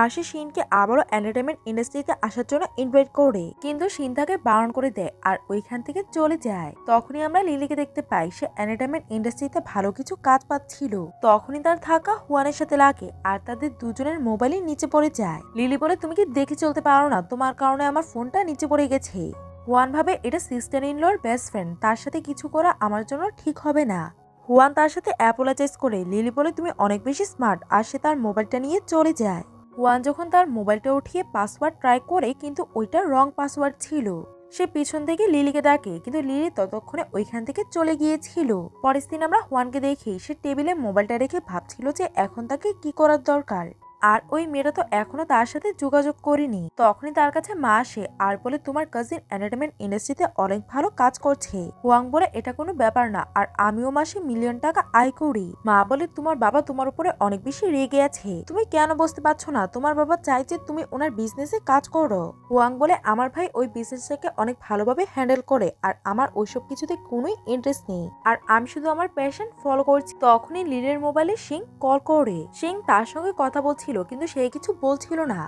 আর সে শিনকে আবারও এন্টারটেনমেন্ট ইন্ডাস্ট্রিতে আসার জন্য ইনভাইট করে, কিন্তু শিন তাকে বারণ করে দেয় আর ওইখান থেকে চলে যায়। তখনই আমরা লিলিকে দেখতে পাই সে এন্টারটেনমেন্ট ইন্ডাস্ট্রিতে ভালো কিছু কাজ পাচ্ছিল। তখনই তার থাকা হুয়ানের সাথে লাগে আর তাদের দুজনের মোবাইলই নিচে পড়ে যায়। লিলি বলে তুমি কি দেখে চলতে পারো না, তোমার কারণে আমার ফোনটা নিচে পড়ে গেছে। হুয়ান ভাবে এটা সিস্টার ইন লর বেস্ট ফ্রেন্ড, তার সাথে কিছু করা আমার জন্য ঠিক হবে না। হুয়ান তার সাথে অ্যাপোলোজাইজ করে। লিলি বলে তুমি অনেক বেশি স্মার্ট আর সে তার মোবাইলটা নিয়ে চলে যায়। হুয়ান যখন তার মোবাইলটা উঠিয়ে পাসওয়ার্ড ট্রাই করে কিন্তু ওইটা রং পাসওয়ার্ড ছিল। সে পিছন থেকে লিলিকে ডাকে কিন্তু লিলি ততক্ষণে ওইখান থেকে চলে গিয়েছিল। পরের দিন আমরা হুয়ানকে দেখি সে টেবিলে মোবাইলটা রেখে ভাবছিল যে এখন তাকে কি করার দরকার। আর ওই মেয়েটা তো এখনো তার সাথে যোগাযোগ করেনি। তখনই তার কাছে মা আসে আর বলে তোমার কাজিন এন্টারটেনমেন্ট ইন্ডাস্ট্রিতে অনেক ভালো কাজ করছে। হুয়াং বলে এটা কোনো ব্যাপার না, আর আমিও মাসে মিলিয়ন টাকা আয় করি। মা বলে তোমার বাবা তোমার উপরে অনেক বেশি রেগে আছে, তুমি কেন বুঝতে পারছো না তোমার বাবা চাই যে তুমি ওনার বিজনেসে কাজ করো। হুয়াং বলে আমার ভাই ওই বিজনেসটাকে অনেক ভালোভাবে হ্যান্ডেল করে আর আমার ওইসব কিছুতে কোনোই ইন্টারেস্ট নেই, আর আমি শুধু আমার প্যাশন ফলো করছি। তখনই লিলের মোবাইলে সিং কল করে। সিং তার সঙ্গে কথা বলছিল কিন্তু সে কিছু বলছিল না,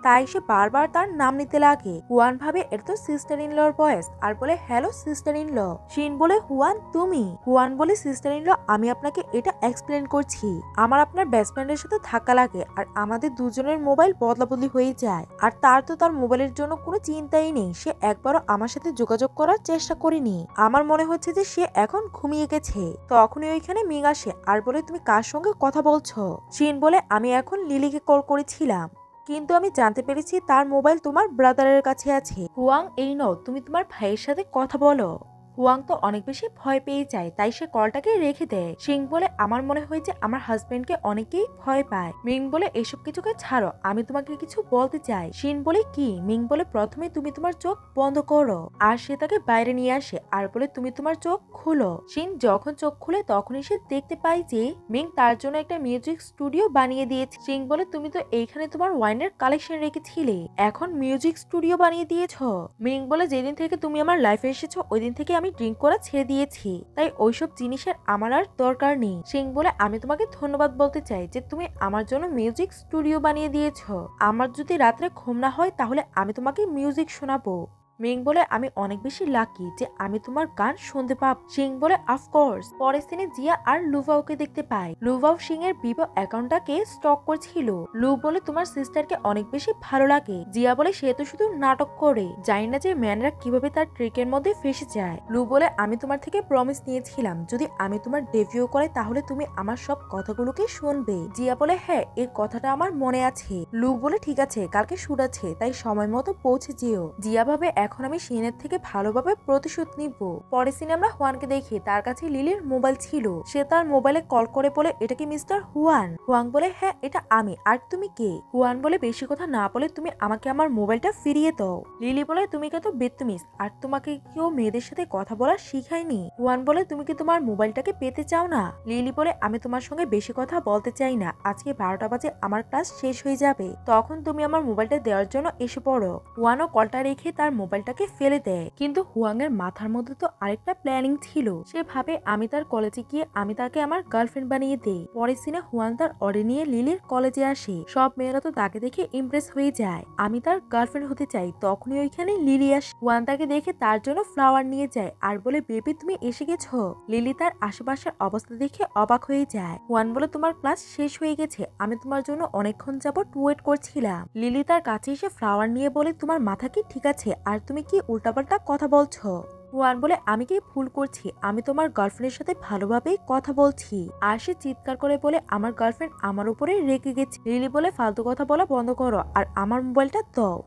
তাই সে বারবার তার নাম নিতে লাগে। হুয়ান ভাবে এটা তো সিস্টার ইন লর ভয়েস আর বলে হ্যালো সিস্টার ইন ল। শিন বলে হুয়ান তুমি। হুয়ান বলে সিস্টার ইন ল আমি আপনাকে এটা এক্সপ্লেন করছি। আমার আপনার বেস্ট ফ্রেন্ডের সাথে থাকা লাগে আর আমাদের দুজনের মোবাইল বদলা বদলি হয়ে যায়, আর তার তো তার মোবাইলের জন্য কোনো চিন্তাই নেই। সে একবারও আমার সাথে যোগাযোগ করার চেষ্টা করেনি। আমার মনে হচ্ছে যে সে এখন ঘুমিয়ে গেছে। তখনই ওইখানে মিং আসে আর বলে তুমি কার সঙ্গে কথা বলছো। শিন বলে আমি এখন লিলিকে কল করেছিলাম, কিন্তু আমি জানতে পেরেছি তার মোবাইল তোমার ব্রাদারের কাছে আছে। হুয়াং এই নাও তুমি তোমার ভাইয়ের সাথে কথা বলো। হুয়াং তো অনেক বেশি ভয় পেয়ে যায় তাই সে কলটাকে রেখে দেয়। সিং বলে আমার মনে হয় যে আমার হাজবেন্ডকে অনেকেই ভয় পায়। মিং বলে এসব কিছুকে ছাড়ো, আমি তোমাকে কিছু বলতে চাই। শিন বলে কি? মিং বলে প্রথমে তুমি তোমার চোখ বন্ধ করো, আর সে তাকে বাইরে নিয়ে আসে আর বলে তুমি তোমার চোখ খুলো। শিন যখন চোখ খুলে তখনই সে দেখতে পায় যে মিং তার জন্য একটা মিউজিক স্টুডিও বানিয়ে দিয়েছে। সিং বলে তুমি তো এইখানে তোমার ওয়াইনের কালেকশন রেখেছিলে, এখন মিউজিক স্টুডিও বানিয়ে দিয়েছো। মিং বলে যেদিন থেকে তুমি আমার লাইফে এসেছো ওই দিন থেকে আমি ড্রিঙ্ক করা ছেড়ে দিয়েছি, তাই ওইসব জিনিসের আমার আর দরকার নেই। সিং বলে আমি তোমাকে ধন্যবাদ বলতে চাই যে তুমি আমার জন্য মিউজিক স্টুডিও বানিয়ে দিয়েছো। আমার যদি রাত্রে ঘুম না হয় তাহলে আমি তোমাকে মিউজিক শোনাবো। মিং বলে আমি অনেক বেশি লাকি যে আমি তোমার গান শুনতে পাব। সিং বলে অফকোর্স। পরের দিনে জিয়া আর লুভাওকে দেখতে পায়। লুভাও সিং এর ভিভো অ্যাকাউন্টটাকে স্টক করছিল। লু বলে তোমার সিস্টারকে অনেক বেশি ভালো লাগে। জিয়া বলে সে তো শুধু নাটক করে, জানি না যে ম্যানরা কিভাবে তার ট্রিকের মধ্যে ফেসে যায়। লু বলে আমি তোমার থেকে প্রমিস নিয়েছিলাম যদি আমি তোমার ডেবিউ করে তাহলে তুমি আমার সব কথাগুলোকে শুনবে। জিয়া বলে হ্যাঁ এই কথাটা আমার মনে আছে। লু বলে ঠিক আছে কালকে শুট আছে তাই সময় মতো পৌঁছে যেও। জিয়া ভাবে এখন আমি সিনের থেকে ভালোভাবে প্রতিশোধ নিব। পরে সিনে আমরা হুয়ানকে দেখি তার কাছে লিলির মোবাইল ছিল। সে তার মোবাইলে কল করে বলে এটা কি মিস্টার হুয়ান? হুয়াং বলে হ্যাঁ এটা আমি, আর তুমি কে? হুয়ান বলে বেশি কথা না বলে তুমি আমাকে আমার মোবাইলটা ফিরিয়ে দাও। লিলি বলে তুমি কত বেত্তমিস, আর তোমাকে কেউ মেয়েদের সাথে কথা বলা শিখায়নি। হুয়ান বলে তুমি কি তোমার মোবাইলটাকে পেতে চাও না? লিলি বলে আমি তোমার সঙ্গে বেশি কথা বলতে চাই না, আজকে 12টা বাজে আমার ক্লাস শেষ হয়ে যাবে, তখন তুমি আমার মোবাইলটা দেওয়ার জন্য এসে পড়ো। হুয়ানও কলটা রেখে তার মোবাইলটাকে ফেলে দেয়, কিন্তু হুয়াং এর মাথার মধ্যে তো আরেকটা প্ল্যানিং ছিল। সে ভাবে আমি তার কলেজে গিয়ে আমি তাকে আমার গার্লফ্রেন্ড বানিয়ে দেই। পরের সিনে হুয়ান তার অর্ডার নিয়ে লিলির কলেজে আসে। সব মেয়েরা তো তাকে দেখে ইমপ্রেস হয়ে যায়, আমি তার গার্লফ্রেন্ড হতে চাই। তখনই ওইখানে লিলি আসে। হুয়ান তাকে দেখে তার জন্য ফ্লাওয়ার নিয়ে যায় আর বলে বেবি তুমি এসে গেছো। লিলি তার আশেপাশের অবস্থা দেখে অবাক হয়ে যায়। হুয়ান বলে তোমার ক্লাস শেষ হয়ে গেছে, আমি তোমার জন্য অনেকক্ষণ যাবত ওয়েট করছিলাম। লিলি তার কাছে এসে ফ্লাওয়ার নিয়ে বলে তোমার মাথা কি ঠিক আছে, আর তুমি কি উল্টাপাল্টা কথা বলছো? হুয়ান বলে আমি কি ভুল করছি, আমি তোমার গার্লফ্রেন্ডের সাথে ভালোভাবেই কথা বলছি। আর সে চিৎকার করে বলে আমার গার্লফ্রেন্ড আমার উপরে রেগে গেছে। লিলি বলে ফালতু কথা বলা বন্ধ করো আর আমার মোবাইলটা দাও।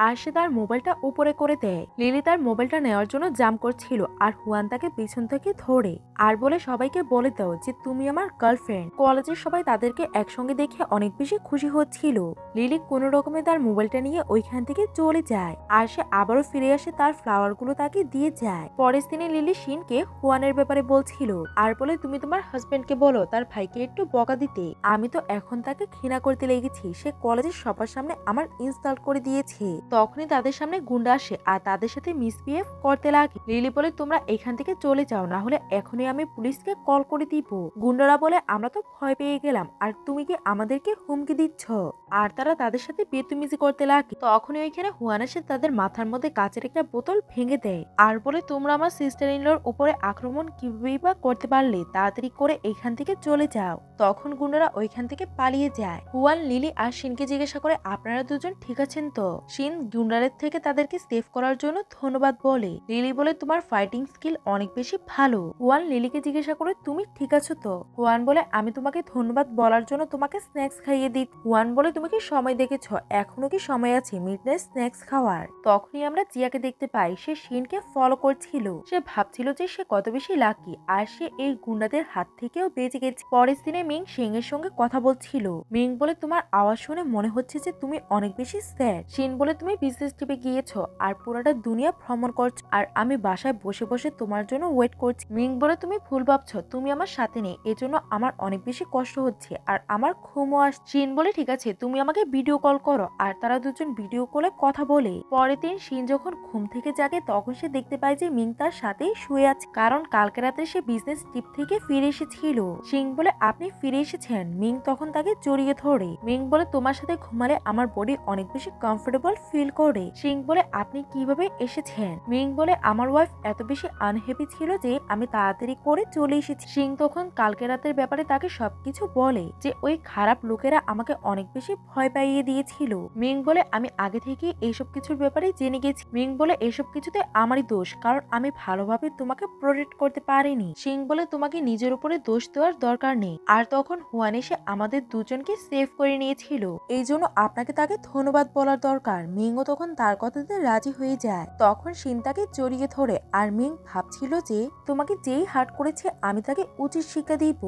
আর সে তার মোবাইলটা উপরে করে দেয়। লিলি তার মোবাইলটা নেওয়ার জন্য জাম করছিল আর হুয়ান তাকে পিছন থেকে ধরে আর বলে সবাইকে বলে দাও যে তুমি আমার গার্লফ্রেন্ড। কলেজের সবাই তাদেরকে একসঙ্গে দেখে অনেক বেশি খুশি হচ্ছিল। লিলি কোনো রকমে তার মোবাইলটা নিয়ে ওইখান থেকে চলে যায় আর সে আবারও ফিরে আসে তার ফ্লাওয়ার গুলো তাকে দিয়ে যায়। পরের দিনে লিলি শিনকে হুয়ানের ব্যাপারে বলছিল আর বলে তুমি তোমার হাজবেন্ডকে বলো তার ভাইকে একটু বকা দিতে, আমি তো এখন তাকে ঘৃণা করতে লেগেছি, সে কলেজের সবার সামনে আমার ইনস্টল করে দিয়েছে। তখনই তাদের সামনে গুন্ডা আসে আর তাদের সাথে মিসবিহেভ করতে লাগে। লিলি বলে তোমরা এখান থেকে চলে যাও, না হলে এখনই আমি পুলিশকে কল করে দিব। গুন্ডারা বলে আমরা তো ভয় পেয়ে গেলাম, আর তুমি কি আমাদেরকে হুমকি দিচ্ছ? আর তারা তাদের সাথে বেতুমিজি করতে লাগে। তখনই ওইখানে হুয়ান এসে তাদের মাথার মধ্যে কাচের একটা বোতল ভেঙে দেয় আর বলে তোমরা আমার সিস্টার ইনলোর উপরে আক্রমণ কিভাবেই বা করতে পারলে, তাড়াতাড়ি করে এখান থেকে চলে যাও। তখন গুন্ডারা ওইখান থেকে পালিয়ে যায়। হুয়ান লিলি আর শিনকে জিজ্ঞাসা করে আপনারা দুজন ঠিক আছেন তো? শিন গুন্ডারের থেকে তাদেরকে সেভ করার জন্য ধন্যবাদ বলে। লিলি বলে তোমার ফাইটিং স্কিল অনেক বেশি ভালো। হুয়ান লিলিকে জিজ্ঞাসা করে তুমি ঠিক আছো তো? হুয়ান বলে আমি তোমাকে ধন্যবাদ বলার জন্য তোমাকে স্ন্যাক্স খাইয়ে দিই। হুয়ান বলে তুমি কি সময় দেখেছ? এখনো কি সময় আছে মিডনাইট স্ন্যাক্স খাওয়ার? তখনই আমরা জিয়াকে দেখতে পাই, সে শিনকে ফলো করছিল। সে ভাবছিল যে সে কত বেশি লাকি আর সে এই গুন্ডাদের হাত থেকেও বেঁচে গেছে। পরের দিনে মিং শিং এর সঙ্গে কথা বলছিল। মিং বলে তোমার আওয়াজ শুনে মনে হচ্ছে যে তুমি অনেক বেশি স্যাড। শিন বলে তুমি বিজনেস ট্রিপে গিয়েছো আর পুরোটা দুনিয়া ভ্রমণ করছো, আর আমি বাসায় বসে বসে তোমার জন্য ওয়েট করছি। মিং বলে তুমি ভুল ভাবছো, তুমি আমার সাথে নেই, এজন্য আমার অনেক বেশি কষ্ট হচ্ছে আর আমার ঘুমও আসছে। শিন বলে ঠিক আছে তুমি আমাকে ভিডিও কল করো, আর তারা দুজন ভিডিও কলে কথা বলে। পরের দিন শিন যখন ঘুম থেকে জাগে তখন সে দেখতে পায় যে মিং তার সাথেই শুয়ে আছে, কারণ কালকে রাতে সে বিজনেস ট্রিপ থেকে ফিরে এসেছিল। শিং বলে আপনি ফিরে এসেছেন। মিং তখন তাকে জড়িয়ে ধরে। মিং বলে তোমার সাথে ঘুমালে আমার বডি অনেক বেশি কমফোর্টেবল ফিল করে। শিং বলে আপনি কিভাবে এসেছেন? মিং বলে আমার ওয়াইফ এত বেশি আনহ্যাপি ছিল যে আমি তাড়াতাড়ি করে চলে এসেছি। শিং তখন কালকে রাতের ব্যাপারে তাকে সবকিছু বলে, যে ওই খারাপ লোকেরা আমাকে অনেক বেশি ভয় পাইয়ে দিয়েছিল। মিং বলে আমি আগে থেকে এইসব কিছুর ব্যাপারে জেনে গেছি। মিং বলে এসব কিছুতে আমারই দোষ, কারণ আমি ভালোভাবে তোমাকে প্রোটেক্ট করতে পারিনি। শিং বলে তোমাকে নিজের উপরে দোষ দেওয়ার দরকার নেই, আর তখন হুয়ান এসে আমাদের দুজনকে সেভ করে নিয়েছিল, এই জন্য আপনাকে তাকে ধন্যবাদ বলার দরকার। মিংও তখন তার কথাতে রাজি হয়ে যায়। তখন শিন তাকে জড়িয়ে ধরে, আর মিং ভাবছিল যে তোমাকে যেই হার্ট করেছে আমি তাকে উচিত শিক্ষা দিব।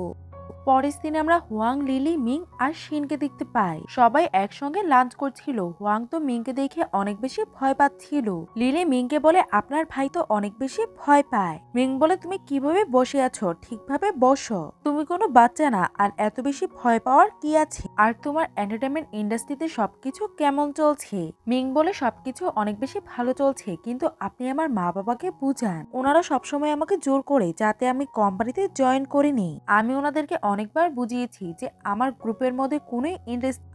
পরের দিনে আমরা হুয়াং, লিলি, মিং আর শিনকে দেখতে পাই। সবাই একসঙ্গে লাঞ্চ করছিল। হুয়াং তো মিংকে দেখে অনেক বেশি ভয় পাচ্ছিল। লিলি মিংকে বলে আপনার ভাই তো অনেক বেশি ভয় পায়। মিং বলে তুমি কিভাবে বসে আছো, ঠিকভাবে বসো, তুমি কোনো বাচ্চা না, আর এত বেশি ভয় পাওয়ার কি আছে? আর তোমার এন্টারটেনমেন্ট ইন্ডাস্ট্রিতে সবকিছু কেমন চলছে? মিং বলে সবকিছু অনেক বেশি ভালো চলছে, কিন্তু আপনি আমার মা বাবাকে বুঝান, ওনারা সবসময় আমাকে জোর করে যাতে আমি কোম্পানিতে জয়েন করিনি। আমি ওনাদেরকে অনেকবার বুঝিয়েছি যে আমার গ্রুপের মধ্যে কোনো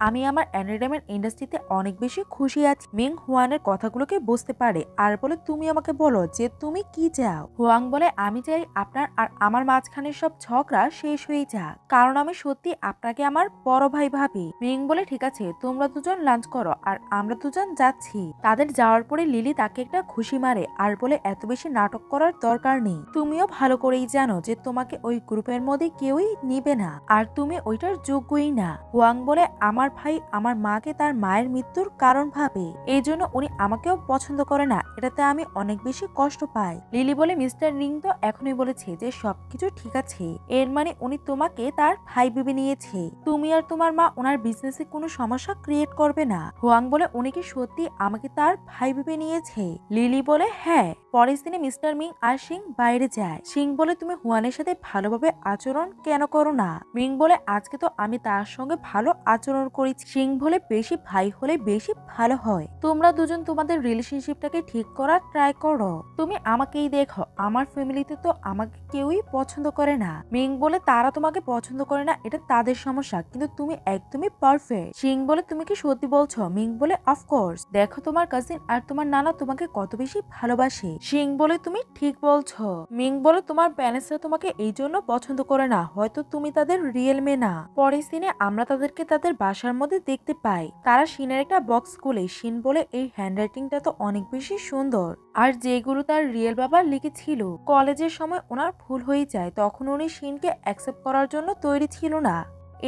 আমি আমার এন্টারটেনমেন্ট ইন্ডাস্ট্রিতে অনেক বেশি খুশি আছি। মিং হুয়ানের কথাগুলোকে বুঝতে পারে আর বলে তুমি আমাকে বলো যে তুমি কি চাও। হুয়াং বলে আমি চাই আপনার আর আমার মাঝখানে সব ঝগড়া শেষ হয়ে যাক, কারণ আমি সত্যি আপনাকে আমার বড় ভাই ভাবি। মিং বলে ঠিক আছে তোমরা দুজন লাঞ্চ করো আর আমরা দুজন যাচ্ছি। তাদের যাওয়ার পরে লিলি তাকে একটা খুশি মারে আর বলে এত বেশি নাটক করার দরকার নেই, তুমিও ভালো করেই জানো যে তোমাকে ওই গ্রুপের মধ্যে কেউই নিবে না, আর তুমি ওইটার যোগ্যই না। হুয়াং বলে আমার ভাই আমার মাকে তার মায়ের মৃত্যুর কারণ ভাবে, এই জন্য উনি আমাকেও পছন্দ করে না, এটাতে আমি অনেক বেশি কষ্ট পাই। লিলি বলে মিস্টার রিং তো এখনই বলেছে যে সবকিছু ঠিক আছে, এর মানে উনি তোমাকে তার ভাই ভেবে নিয়েছে, তুমি আর তোমার মা ওনার বিজনেসে কোনো সমস্যা ক্রিয়েট করবে না। হুয়াং বলে উনি কি সত্যি আমাকে তার ভাই ভেবে নিয়েছে? লিলি বলে হ্যাঁ। পরের দিনে মিস্টার মিং আর সিং বাইরে যায়। সিং বলে তুমি হুয়ানের সাথে ভালোভাবে আচরণ কেন করো না? মিং বলে আজকে তো আমি তার সঙ্গে ভালো আচরণ করেছি। সিং বলে বেশি ভাই হলে বেশি ভালো হয়, তোমরা দুজন তোমাদের রিলেশনশিপটাকে ঠিক করার ট্রাই করো। তুমি আমাকেই দেখো, আমার ফ্যামিলিতে তো আমাকে কেউই পছন্দ করে না। মিং বলে তারা তোমাকে পছন্দ করে না এটা তাদের সমস্যা, কিন্তু তুমি একদমই পারফেক্ট। সিং বলে তুমি কি সত্যি বলছো? মিং বলে অফকোর্স, দেখো তোমার কাজিন আর তোমার নানা তোমাকে কত বেশি ভালোবাসে। সিং বলে তুমি ঠিক বলছো। মিং বলে তোমার প্যারেন্টসরা তোমাকে এই জন্য পছন্দ করে না, হয়তো তুমি তাদের রিয়েল মেয়ে না। পরের সিনে আমরা তাদেরকে তাদের বাসার মধ্যে দেখতে পাই। তারা শিনের একটা বক্স খুলে। শিন বলে এই হ্যান্ডরাইটিংটা তো অনেক বেশি সুন্দর, আর যেগুলো তার রিয়েল বাবা লিখেছিল। কলেজের সময় ওনার ভুল হয়ে যায়, তখন উনি শিনকে অ্যাকসেপ্ট করার জন্য তৈরি ছিল না,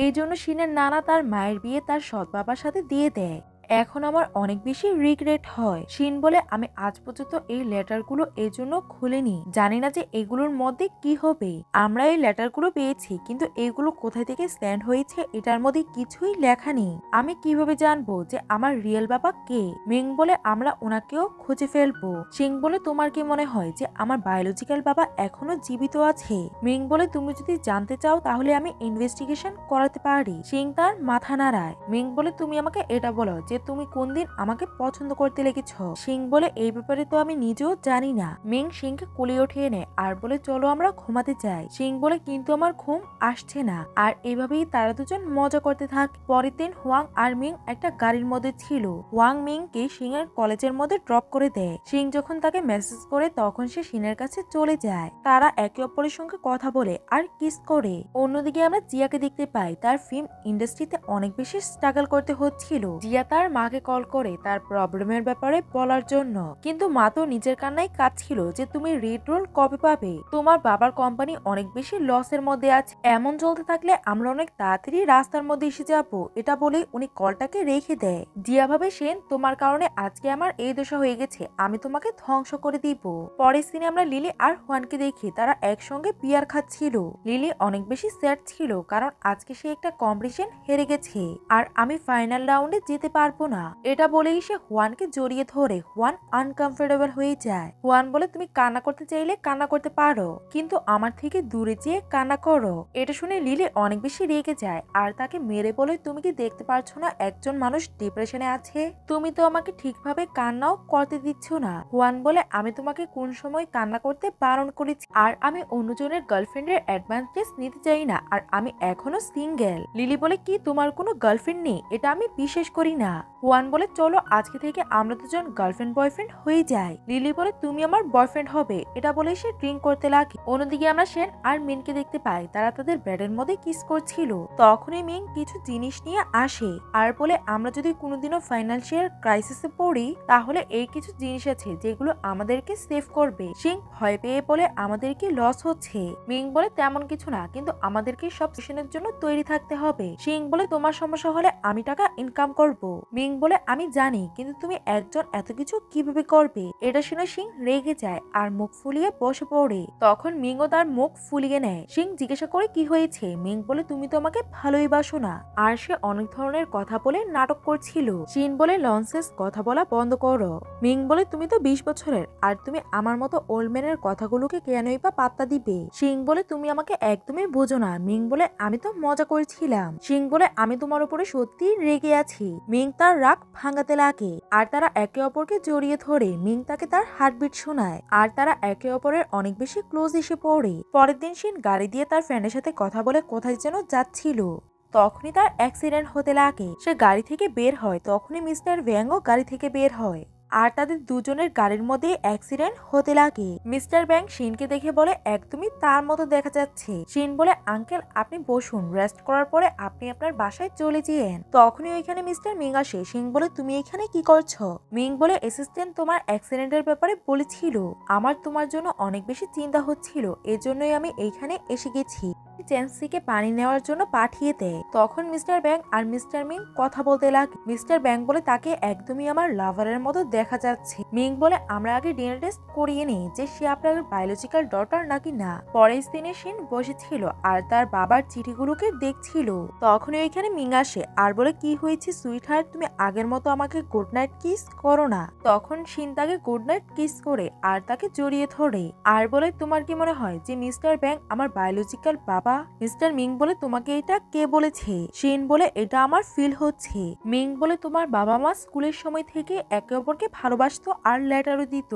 এই জন্য শিনের নানা তার মায়ের বিয়ে তার সৎ বাবার সাথে দিয়ে দেয়। এখন আমার অনেক বেশি রিগ্রেট হয়। শিন বলে আমি আজ পর্যন্ত এই লেটারগুলো এই জন্য খুলিনি, জানি না যে এগুলোর মধ্যে কি হবে। আমরা এই লেটারগুলো পেয়েছি, কিন্তু এগুলো কোথায় থেকে স্ট্যান্ড হয়েছে এটার মধ্যে কিছুই লেখা নেই। আমি কিভাবে জানবো যে আমার রিয়েল বাবা কে? মিং বলে আমরা ওনাকেও খুঁজে ফেলবো। সিং বলে তোমার কি মনে হয় যে আমার বায়োলজিক্যাল বাবা এখনো জীবিত আছে? মিং বলে তুমি যদি জানতে চাও তাহলে আমি ইনভেস্টিগেশন করাতে পারি। সিং তার মাথা নাড়ায়। মিং বলে তুমি আমাকে এটা বলো যে যে তুমি কোন দিন আমাকে পছন্দ করতে লেগেছ। সিং বলে এই ব্যাপারে তো আমি নিজেও জানি না। মিং সিংকে কোলে উঠিয়ে নেয় আর বলে চলো আমরা ঘুমাতে যাই। সিং বলে কিন্তু আমার ঘুম আসছে না। আর এভাবেই তারা দুজন মজা করতে থাকে। পরের দিন হুয়াং আর মিং একটা গাড়ির মধ্যে ছিল। হুয়াং মিংকে সিং এর কলেজের মধ্যে ড্রপ করে দেয়। সিং যখন তাকে মেসেজ করে তখন সে সিনের কাছে চলে যায়। তারা একে অপরের সঙ্গে কথা বলে আর কিস করে। অন্যদিকে আমরা জিয়াকে দেখতে পাই তার ফিল্ম ইন্ডাস্ট্রিতে অনেক বেশি স্ট্রাগল করতে হচ্ছিল। জিয়া তার মাকে কল করে তার প্রবলেমের ব্যাপারে বলার জন্য, কিন্তু মা তো নিজের কান্নায় কাঁদছিল যে তুমি রেড রোল কবে পাবে, তোমার বাবার কোম্পানি অনেক বেশি লসের মধ্যে আছে, এমন চলতে থাকলে আমরা অনেক তাড়াতাড়ি রাস্তার মধ্যে এসে যাব। এটা বলে উনি কলটাকে রেখে দেয়। জিয়া ভাবে সেন তোমার কারণে আজকে আমার এই দশা হয়ে গেছে, আমি তোমাকে ধ্বংস করে দিব। পরের দিনে আমরা লিলি আর হুয়ানকে দেখি তারা একসঙ্গে বিয়ার খাচ্ছিল। লিলি অনেক বেশি স্যাড ছিল কারণ আজকে সে একটা কম্পিটিশন হেরে গেছে আর আমি ফাইনাল রাউন্ডে যেতে পারবো না। এটা বলেই সে হুয়ানকে জড়িয়ে ধরে। হুয়ান আনকমফোর্টেবল হয়ে যায়। হুয়ান বলে তুমি কান্না করতে চাইলে কান্না করতে পারো, কিন্তু আমার থেকে দূরে যেয়ে কান্না করো। এটা শুনে লিলি অনেক বেশি রেগে যায় আর তাকে মেরে বলে তুমি কি দেখতে পারছো না একজন মানুষ ডিপ্রেশনে আছে, তুমি তো আমাকে ঠিকভাবে কান্নাও করতে দিচ্ছ না। হুয়ান বলে আমি তোমাকে কোন সময় কান্না করতে বারণ করেছি, আর আমি অন্যজনের গার্লফ্রেন্ডের অ্যাডভান্টেজ নিতে চাই না, আর আমি এখনো সিঙ্গেল। লিলি বলে কি তোমার কোনো গার্লফ্রেন্ড নেই? এটা আমি বিশ্বাস করি না। হুয়ান বলে চলো আজকে থেকে আমরা দুজন গার্লফ্রেন্ড বয়ফ্রেন্ড হয়ে যাই। লিলি বলে তুমি আমার বয়ফ্রেন্ড হবে। এটা বলে সে ড্রিঙ্ক করতে লাগে। অন্যদিকে আমরা সেন আর মিনকে দেখতে পাই তারা তাদের বেডের মধ্যে কিস করছিল। তখনই মিন কিছু জিনিস নিয়ে আসে আর বলে আমরা যদি কোনোদিনও ফাইন্যান্সিয়াল ক্রাইসিসে পড়ি তাহলে এই কিছু জিনিস আছে যেগুলো আমাদেরকে সেভ করবে। সিং ভয় পেয়ে বলে আমাদের কি লস হচ্ছে? মিং বলে তেমন কিছু না, কিন্তু আমাদেরকে সব সিচুয়েশনের জন্য তৈরি থাকতে হবে। সিং বলে তোমার সমস্যা হলে আমি টাকা ইনকাম করব। মিং বলে আমি জানি, কিন্তু তুমি একজন এত কিছু কিভাবে করবে? এটা শুনে সিং রেগে যায় আর মুখ ফুলিয়ে বসে পড়ে। তখন মিংও তার মুখ ফুলিয়ে নেয়। সিং জিজ্ঞাসা করে কি হয়েছে? মিং বলে তুমি তো আমাকে ভালোই বাসো না। আর সে অনেক ধরনের কথা বলে নাটক করছিল। সিন বলে লনসেন্স কথা বলা বন্ধ করো। মিং বলে তুমি তো 20 বছরের আর তুমি আমার মতো ওল্ড ম্যানের কথাগুলোকে কেনই বা পাত্তা দিবে? সিং বলে তুমি আমাকে একদমই বোঝো না। মিং বলে আমি তো মজা করেছিলাম। সিং বলে আমি তোমার উপরে সত্যি রেগে আছি। মিং তার রাগ ভাঙাতে লাগে আর তারা একে অপরকে জড়িয়ে ধরে। মিং তাকে তার হার্টবিট শোনায় আর তারা একে অপরের অনেক বেশি ক্লোজ এসে পড়ে। পরের দিন সিন গাড়ি দিয়ে তার ফ্রেন্ডের সাথে কথা বলে কোথায় যেন যাচ্ছিল। তখনই তার অ্যাক্সিডেন্ট হতে লাগে। সে গাড়ি থেকে বের হয়, তখনই মিস্টার ব্যাংও গাড়ি থেকে বের হয় আর তাদের দুজনের গাড়ির মধ্যে অ্যাক্সিডেন্ট হতে লাগে। মিস্টার ব্যাং শিনকে দেখে বলে একদমই তার মতো দেখা যাচ্ছে। শিন বলে আঙ্কেল আপনি বসুন, রেস্ট করার পরে আপনি আপনার বাসায় চলে যেন। তখনই ওইখানে মিস্টার মিং আসে। সিং বলে তুমি এখানে কি করছো? মিং বলে অ্যাসিস্ট্যান্ট তোমার অ্যাক্সিডেন্টের ব্যাপারে বলেছিল, আমার তোমার জন্য অনেক বেশি চিন্তা হচ্ছিল, এজন্যই আমি এইখানে এসে গেছি। চেন্সিকে পানি নেওয়ার জন্য পাঠিয়ে দেয়। তখন মিস্টার ব্যাং আর মিস্টার মিং কথা বলতে লাগে। মিস্টার ব্যাং বলে তাকে একদমই আমার লাভারের মতো দেখা যাচ্ছে। মিং বলে আমরা আগে ডিএনএ টেস্ট করিয়ে নিই যে সে আপনার বায়োলজিক্যাল ডটার নাকি না। পরের দিনে সিন বসেছিল আর তার বাবার চিঠিগুলোকে দেখছিল। তখনই ওইখানে মিং আসে আর বলে কি হয়েছে সুইট হার্ট, তুমি আগের মতো আমাকে গুড নাইট কিস করো না। তখন সিন তাকে গুড নাইট কিস করে আর তাকে জড়িয়ে ধরে আর বলে তোমার কি মনে হয় যে মিস্টার ব্যাং আমার বায়োলজিক্যাল বাবা? মিস্টার মিং বলে তোমাকে এটা কে বলেছে? শিন বলে এটা আমার ফিল হচ্ছে। মিং বলে তোমার বাবা মা স্কুলের সময় থেকে একে অপরকে ভালোবাসতো আর লেটারও দিত,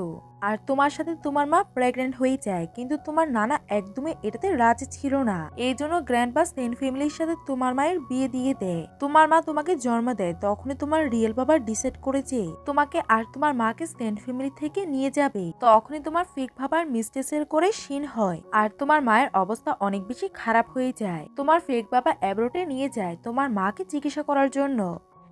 আর তোমার সাথে তোমার মা প্রেগনেন্ট হয়ে যায়, কিন্তু তোমার নানা একদমই এটাতে রাজি ছিল না। এই জন্য গ্র্যান্ডপা সেন ফ্যামিলির সাথে তোমার মায়ের বিয়ে দিয়ে দেয়। তোমার মা তোমাকে জন্ম দেয়, তখনই তোমার রিয়েল বাবা ডিসাইড করেছে তোমাকে আর তোমার মাকে সেন ফ্যামিলি থেকে নিয়ে যাবে। তখনই তোমার ফেক বাবার মিস্টেসের করে সিন হয় আর তোমার মায়ের অবস্থা অনেক বেশি খারাপ হয়ে যায়। তোমার ফেক বাবা অ্যাব্রোডে নিয়ে যায় তোমার মাকে চিকিৎসা করার জন্য।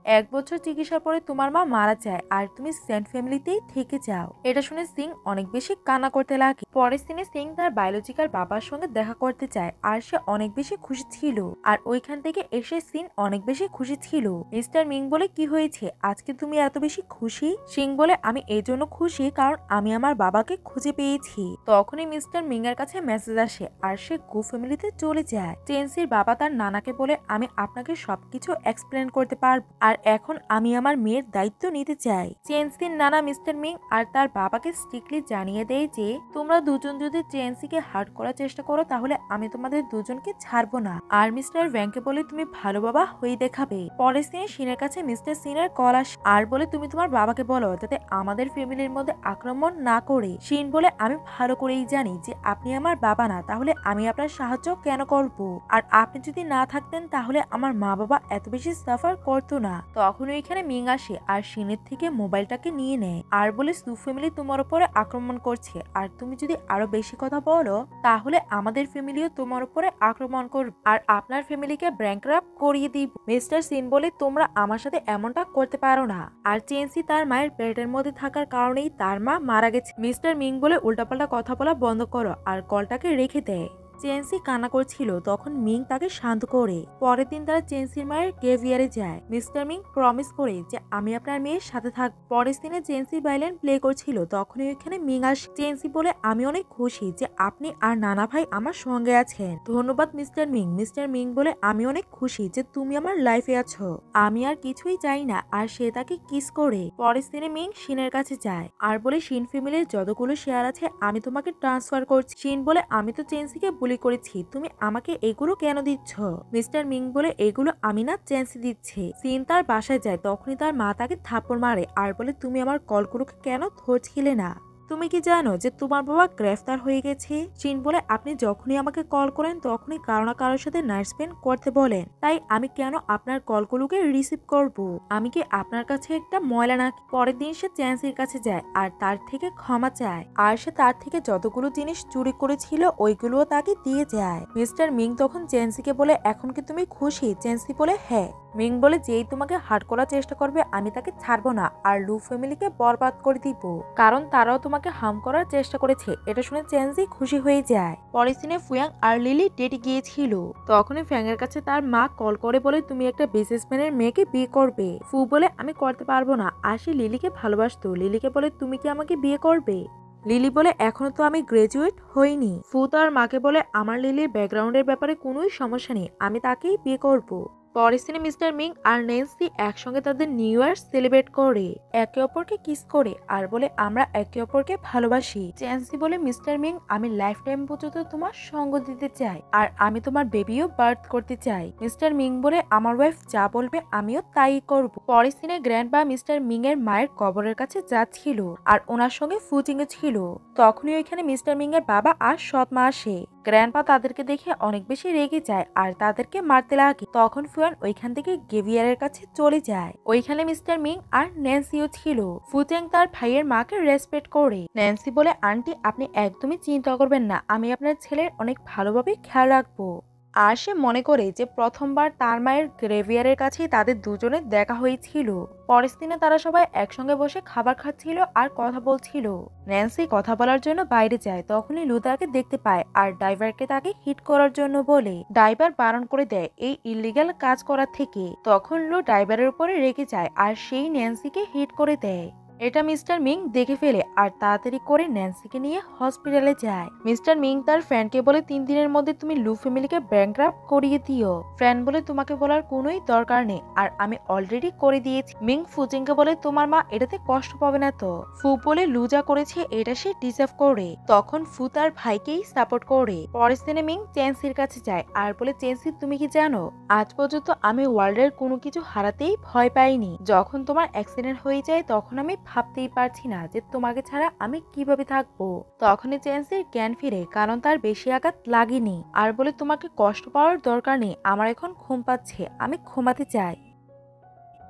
1 বছর চিকিৎসার পরে তোমার মা মারা যায় আর তুমি সেন্ট ফ্যামিলিতেই থেকে যাও। এটা শুনে সিং অনেক বেশি কান্না করতে লাগে। পরের দিনে সিং তার বায়োলজিক্যাল বাবার সঙ্গে দেখা করতে চায় আর সে অনেক বেশি খুশি ছিল। আর ওইখান থেকে এসে সিং অনেক বেশি খুশি ছিল। মিস্টার মিং বলে কি হয়েছে আজকে তুমি এত বেশি খুশি? সিং বলে আমি এই জন্য খুশি কারণ আমি আমার বাবাকে খুঁজে পেয়েছি। তখনই মিস্টার মিং এর কাছে মেসেজ আসে আর সে গু ফ্যামিলিতে চলে যায়। চেন্সির বাবা তার নানাকে বলে আমি আপনাকে সবকিছু এক্সপ্লেন করতে পারবো আর এখন আমি আমার মেয়ের দায়িত্ব নিতে চাই। চেন্সির নানা মিস্টার মিং আর তার বাবাকে স্ট্রিক্টলি জানিয়ে দেয় যে তোমরা দুজন যদি চেন্সিকে হার্ট করার চেষ্টা করো তাহলে আমি তোমাদের দুজনকে ছাড়বো না। আর মিস্টার ভ্যাংকে বলে তুমি ভালো বাবা হয়ে দেখাবে। পরের সিনে সিনের কাছে মিস্টার সিনের কল আসে আর বলে তুমি তোমার বাবাকে বলো যাতে আমাদের ফ্যামিলির মধ্যে আক্রমণ না করে। সিন বলে আমি ভালো করেই জানি যে আপনি আমার বাবা না, তাহলে আমি আপনার সাহায্য কেন করব? আর আপনি যদি না থাকতেন তাহলে আমার মা বাবা এত বেশি সাফার করতো না। তখন ওইখানে মিং আসে আর সিনের থেকে মোবাইলটাকে নিয়ে নেয় আর বলে সু ফ্যামিলি তোমার উপরে আক্রমণ করছে, আর তুমি যদি আরো বেশি কথা বলো তাহলে আমাদের ফ্যামিলিও তোমার উপরে আক্রমণ করবে আর আপনার ফ্যামিলিকে ব্যাংকরাপ্ট করিয়ে দিব। মিস্টার সিন বলে তোমরা আমার সাথে এমনটা করতে পারো না, আর চেন্সি তার মায়ের পেটের মধ্যে থাকার কারণেই তার মা মারা গেছে। মিস্টার মিং বলে উল্টাপাল্টা কথা বলা বন্ধ করো আর কলটাকে রেখে দেয়। চেন্সি কান্না করছিল, তখন মিং তাকে শান্ত করে। পরের দিন তারা চেন্সির মায়ের গ্রেভিয়ারে যায়। মিস্টার মিং প্রমিস করে যে আমি আপনার মেয়ের সাথে থাক। পরের দিনে চেন্সি ভাইলেন প্লে করছিল, তখনই ওইখানে মিং আসে। চেন্সি বলে আমি অনেক খুশি যে আপনি আর নানা ভাই আমার সঙ্গে আছেন। ধন্যবাদ মিস্টার মিং। মিস্টার মিং বলে আমি অনেক খুশি যে তুমি আমার লাইফে আছো, আমি আর কিছুই চাই না। আর সে তাকে কিস করে। পরের দিনে মিং শিনের কাছে যায় আর বলে শিন ফ্যামিলির যতগুলো শেয়ার আছে আমি তোমাকে ট্রান্সফার করছি। শিন বলে আমি তো চেন্সিকে বুলি করেছি, তুমি আমাকে এগুলো কেন দিচ্ছ? মিস্টার মিং বলে এগুলো আমি না, চেন্সি দিচ্ছে। সিন তার বাসায় যায়, তখনই তার মা তাকে থাপ্পড় মারে আর বলে তুমি আমার কলগুলোকে কেন ধরছিলে না? তুমি কি জানো যে তোমার বাবা গ্রেফতার হয়ে গেছে? শিন বলে আপনি যখনই আমাকে কল করেন তখনই কারো না কারোর সাথে নাইট স্পেন্ড করতে বলেন, তাই আমি কেন আপনার কলগুলোকে রিসিভ করব? আমি কি আপনার কাছে একটা ময়লা নাকি? পরের দিন সে চেন্সির কাছে যায় আর তার থেকে ক্ষমা চায়, আর সে তার থেকে যতগুলো জিনিস চুরি করেছিল ওইগুলোও তাকে দিয়ে যায়। মিস্টার মিং তখন চেন্সিকে বলে এখন কি তুমি খুশি? চেন্সি বলে হ্যাঁ। মিং বলে যেই তোমাকে হার্ট করার চেষ্টা করবে আমি তাকে ছাড়বো না আর লু ফ্যামিলিকে বরবাদ করে দিব, কারণ তারাও তোমাকে হার্ম করার চেষ্টা করেছে। এটা শুনে চেন্সি খুশি হয়ে যায়। পরের দিনে ফুয়াং আর লিলি ডেটে গিয়েছিল, তখনই ফ্যাংয়ের কাছে তার মা কল করে বলে তুমি একটা বিজনেসম্যানের মেয়েকে বিয়ে করবে। ফু বলে আমি করতে পারবো না, আর সে লিলিকে ভালোবাসতো। লিলিকে বলে তুমি কি আমাকে বিয়ে করবে? লিলি বলে এখনো তো আমি গ্রাজুয়েট হইনি। ফু তার মাকে বলে আমার লিলির ব্যাকগ্রাউন্ডের ব্যাপারে কোনোই সমস্যা নেই, আমি তাকেই বিয়ে করব। পরের দিনে মিস্টার মিং আর নেন্সি একসঙ্গে তাদের নিউ ইয়ার সেলিব্রেট করে, একে অপরকে কিস করে আর বলে আমরা একে অপরকে ভালোবাসি। চেন্সি বলে মিস্টার মিং আমি লাইফ টাইম পর্যন্ত তোমার সঙ্গ দিতে চাই আর আমি তোমার বেবিও বার্থ করতে চাই। মিস্টার মিং বলে আমার ওয়াইফ যা বলবে আমিও তাই করব। পরের দিনে গ্র্যান্ডপা মিস্টার মিং এর মায়ের কবরের কাছে যাচ্ছিল আর ওনার সঙ্গে ফুচিং ছিল, তখনই ওইখানে মিস্টার মিং এর বাবা আর সৎ মা আসে। গ্র্যান্ডপা তাদেরকে দেখে অনেক বেশি রেগে যায় আর তাদেরকে মারতে লাগে। তখন ফুয়ান ওইখান থেকে গেভিয়ারের কাছে চলে যায়। ওইখানে মিস্টার মিং আর ন্যান্সিও ছিল। ফুচেং তার ভাইয়ের মাকে রেসপেক্ট করে। ন্যান্সি বলে আন্টি আপনি একদমই চিন্তা করবেন না, আমি আপনার ছেলের অনেক ভালোভাবে খেয়াল রাখবো। আর সে মনে করে যে প্রথমবার তার মায়ের গ্রেভিয়ারের কাছেই তাদের দুজনের দেখা হয়েছিল। পরের দিনে তারা সবাই একসঙ্গে বসে খাবার খাচ্ছিল আর কথা বলছিল। ন্যান্সি কথা বলার জন্য বাইরে যায়, তখনই লু তাকে দেখতে পায় আর ড্রাইভারকে তাকে হিট করার জন্য বলে। ড্রাইভার বারণ করে দেয় এই ইলিগাল কাজ করার থেকে। তখন লু ড্রাইভারের উপরে রেগে যায় আর সেই ন্যান্সিকে হিট করে দেয়। এটা মিস্টার মিং দেখে ফেলে আর তাড়াতাড়ি করে ন্যান্সিকে নিয়ে হসপিটালে যায়। মিস্টার মিং তার ফ্রেন্ডকে বলে 3 দিনের মধ্যে তুমি লু ফ্যামিলিকে ব্যাংকরাপ্ট করিয়ে দিও। ফ্রেন্ড বলে তোমাকে বলার কোনোই দরকার নেই আর আমি অলরেডি করে দিয়েছি। মিং ফুচিংকে বলে তোমার মা এটাতে কষ্ট পাবে না তো। ফু বলে লু যা করেছে এটা সে ডিজার্ভ করে। তখন ফু তার ভাইকেই সাপোর্ট করে। পরের দিনে মিং চেন্সির কাছে যায় আর বলে চেন্সি তুমি কি জানো আজ পর্যন্ত আমি ওয়ার্ল্ডের কোনো কিছু হারাতেই ভয় পাইনি। যখন তোমার অ্যাক্সিডেন্ট হয়ে যায় তখন আমি ভাবতেই পারছি না যে তোমাকে ছাড়া আমি কিভাবে থাকবো। তখনই চেন্সির জ্ঞান ফিরে, কারণ তার বেশি আঘাত লাগেনি। আর বলে তোমাকে কষ্ট পাওয়ার দরকার নেই, আমার এখন ঘুম পাচ্ছে, আমি ঘুমাতে চাই।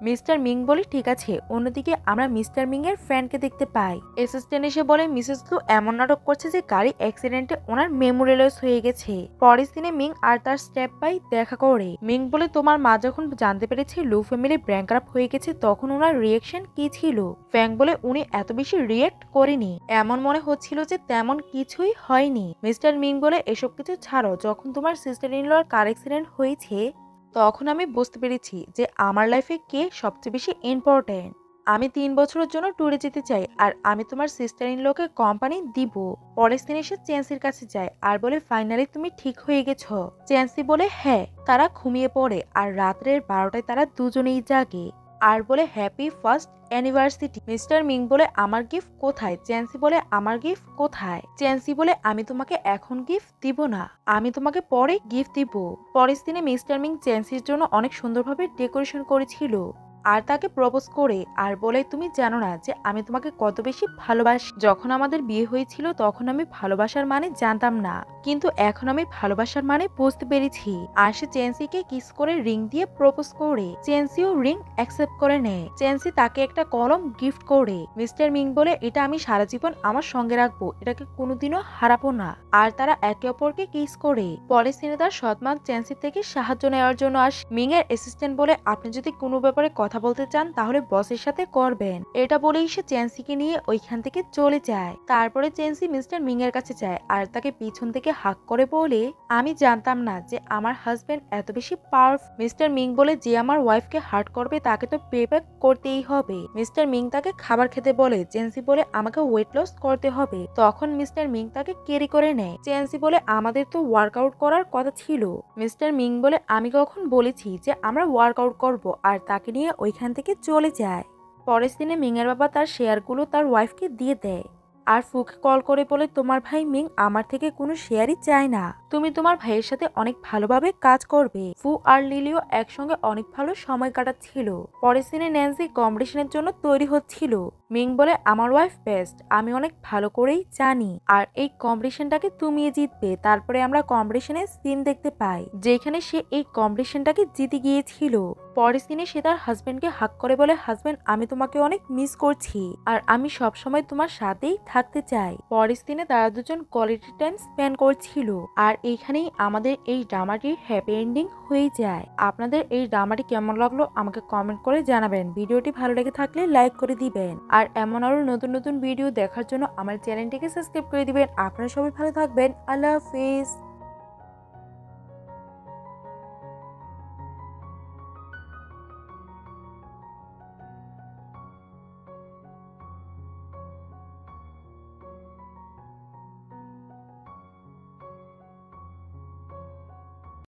মিস্টার মিং বলে ঠিক আছে। অন্যদিকে আমরা মিস্টার মিং এর ফ্রেন্ডকে দেখতে পাই। অ্যাসিস্ট্যান্ট এসে বলে মিসেস লু এমন নাটক করছে যে গাড়ি অ্যাক্সিডেন্টে ওনার মেমোরি লস হয়ে গেছে। পরের দিনে মিং আর তার স্টেপ বাই দেখা করে। মিং বলে তোমার মা যখন জানতে পেরেছে লু ফ্যামিলি ব্যাংকরাপ্ট হয়ে গেছে তখন ওনার রিয়েকশন কি ছিল? ফ্যাং বলে উনি এত বেশি রিয়েক্ট করেনি, এমন মনে হচ্ছিল যে তেমন কিছুই হয়নি। মিস্টার মিং বলে এসব কিছু ছাড়ো, যখন তোমার সিস্টার ইন লর কার অ্যাক্সিডেন্ট হয়েছে তখন আমি বুঝতে পেরেছি যে আমার লাইফে কে সবচেয়ে বেশি ইম্পর্টেন্ট। আমি 3 বছরের জন্য ট্যুরে যেতে চাই আর আমি তোমার সিস্টার ইন লকে কোম্পানি দিব। পরের দিন এসে চেন্সির কাছে যায় আর বলে ফাইনালি তুমি ঠিক হয়ে গেছো। চেন্সি বলে হ্যাঁ। তারা ঘুমিয়ে পড়ে আর রাত্রের 12টায় তারা দুজনেই জাগে। আর বলে happy first anniversary. Mister Ming বলে আমার গিফট কোথায়? চেন্সি বলে আমার গিফট কোথায়? চেন্সি বলে আমি তোমাকে এখন গিফট দিব না, আমি তোমাকে পরে গিফট দিব। পরের দিনে মিস্টার মিং চেন্সির জন্য অনেক সুন্দরভাবে ডেকোরেশন করেছিল আর তাকে প্রপোজ করে আর বলে তুমি জানো না যে আমি তোমাকে কত বেশি ভালোবাসি। যখন আমাদের বিয়ে হয়েছিল তখন আমি ভালোবাসার মানে জানতাম না, কিন্তু এখন আমি ভালোবাসার মানে বুঝতে পেরেছি। আর সে চেন্সিকে কিস করে রিং দিয়ে প্রপোজ করে চেন্সিও রিং অ্যাকসেপ্ট করে নেয়। চেন্সি তাকে একটা কলম গিফট করে। মিস্টার মিং বলে এটা আমি সারা জীবন আমার সঙ্গে রাখবো, এটাকে কোনোদিনও হারাবো না। আর তারা একে অপরকে কিস করে। পরে সিনে তার সৎমান চেন্সি থেকে সাহায্য নেওয়ার জন্য আসে। মিং এর অ্যাসিস্ট্যান্ট বলে আপনি যদি কোনো ব্যাপারে কথা বলতে চান তাহলে বসের সাথে করবেন। এটা বলেই সে চেন্সিকে নিয়ে ওইখান থেকে চলে যায়। তারপরে চেন্সি মিস্টার মিং এর কাছে যায় আর তাকে পিছন থেকে হাক করে বলে আমি জানতাম না যে আমার হাজবেন্ড এত বেশি পাওয়ারফুল। মিস্টার মিং বলে যে আমার ওয়াইফকে হার্ট করবে তাকে তো পে ব্যাক করতেই হবে। মিস্টার মিং তাকে খাবার খেতে বলে। চেন্সি বলে আমাকে ওয়েট লস করতে হবে। তখন মিস্টার মিং তাকে ক্যারি করে নেয়। চেন্সি বলে আমাদের তো ওয়ার্কআউট করার কথা ছিল। মিস্টার মিং বলে আমি কখন বলেছি যে আমরা ওয়ার্কআউট করব, আর তাকে নিয়ে ওইখান থেকে চলে যায়। পরের দিনে মিং এর বাবা তার শেয়ারগুলো তার ওয়াইফকে দিয়ে দেয় আর ফুকে কল করে বলে তোমার ভাই মিং আমার থেকে কোনো শেয়ারই চায় না, তুমি তোমার ভাইয়ের সাথে অনেক ভালোভাবে কাজ করবে। ফু আর লিলিও একসঙ্গে অনেক ভালো সময় কাটাচ্ছিল। পরের দিনে ন্যান্সি কম্পিটিশনের জন্য তৈরি হচ্ছিল। মিং বলে আমার ওয়াইফ বেস্ট, আমি অনেক ভালো করেই জানি, আর এই কম্পিটিশনটাকে তুমি জিতবে। তারপরে আমরা কম্পিটিশনের সিন দেখতে পাই যেখানে সে এই কম্পিটিশনটাকে জিতে গিয়েছিল। পরের দিনে সে তার হাজবেন্ডকে হাক করে বলে হাজবেন্ড আমি তোমাকে অনেক মিস করছি আর আমি সবসময় তোমার সাথেই থাকতে চাই। পরের দিনে তারা দুজন কোয়ালিটি টাইম স্পেন্ড করছিল। আর এইখানেই আমাদের এই ড্রামাটির হ্যাপি এন্ডিং হয়ে যায়। আপনাদের এই ড্রামাটি কেমন লাগলো আমাকে কমেন্ট করে জানাবেন। ভিডিওটি ভালো লেগে থাকলে লাইক করে দিবেন আর এমন আরো নতুন নতুন ভিডিও দেখার জন্য আমার চ্যানেলটিকে সাবস্ক্রাইব করে দিবেন। আপনারা সবাই ভালো থাকবেন। আল্লাহ হাফেজ।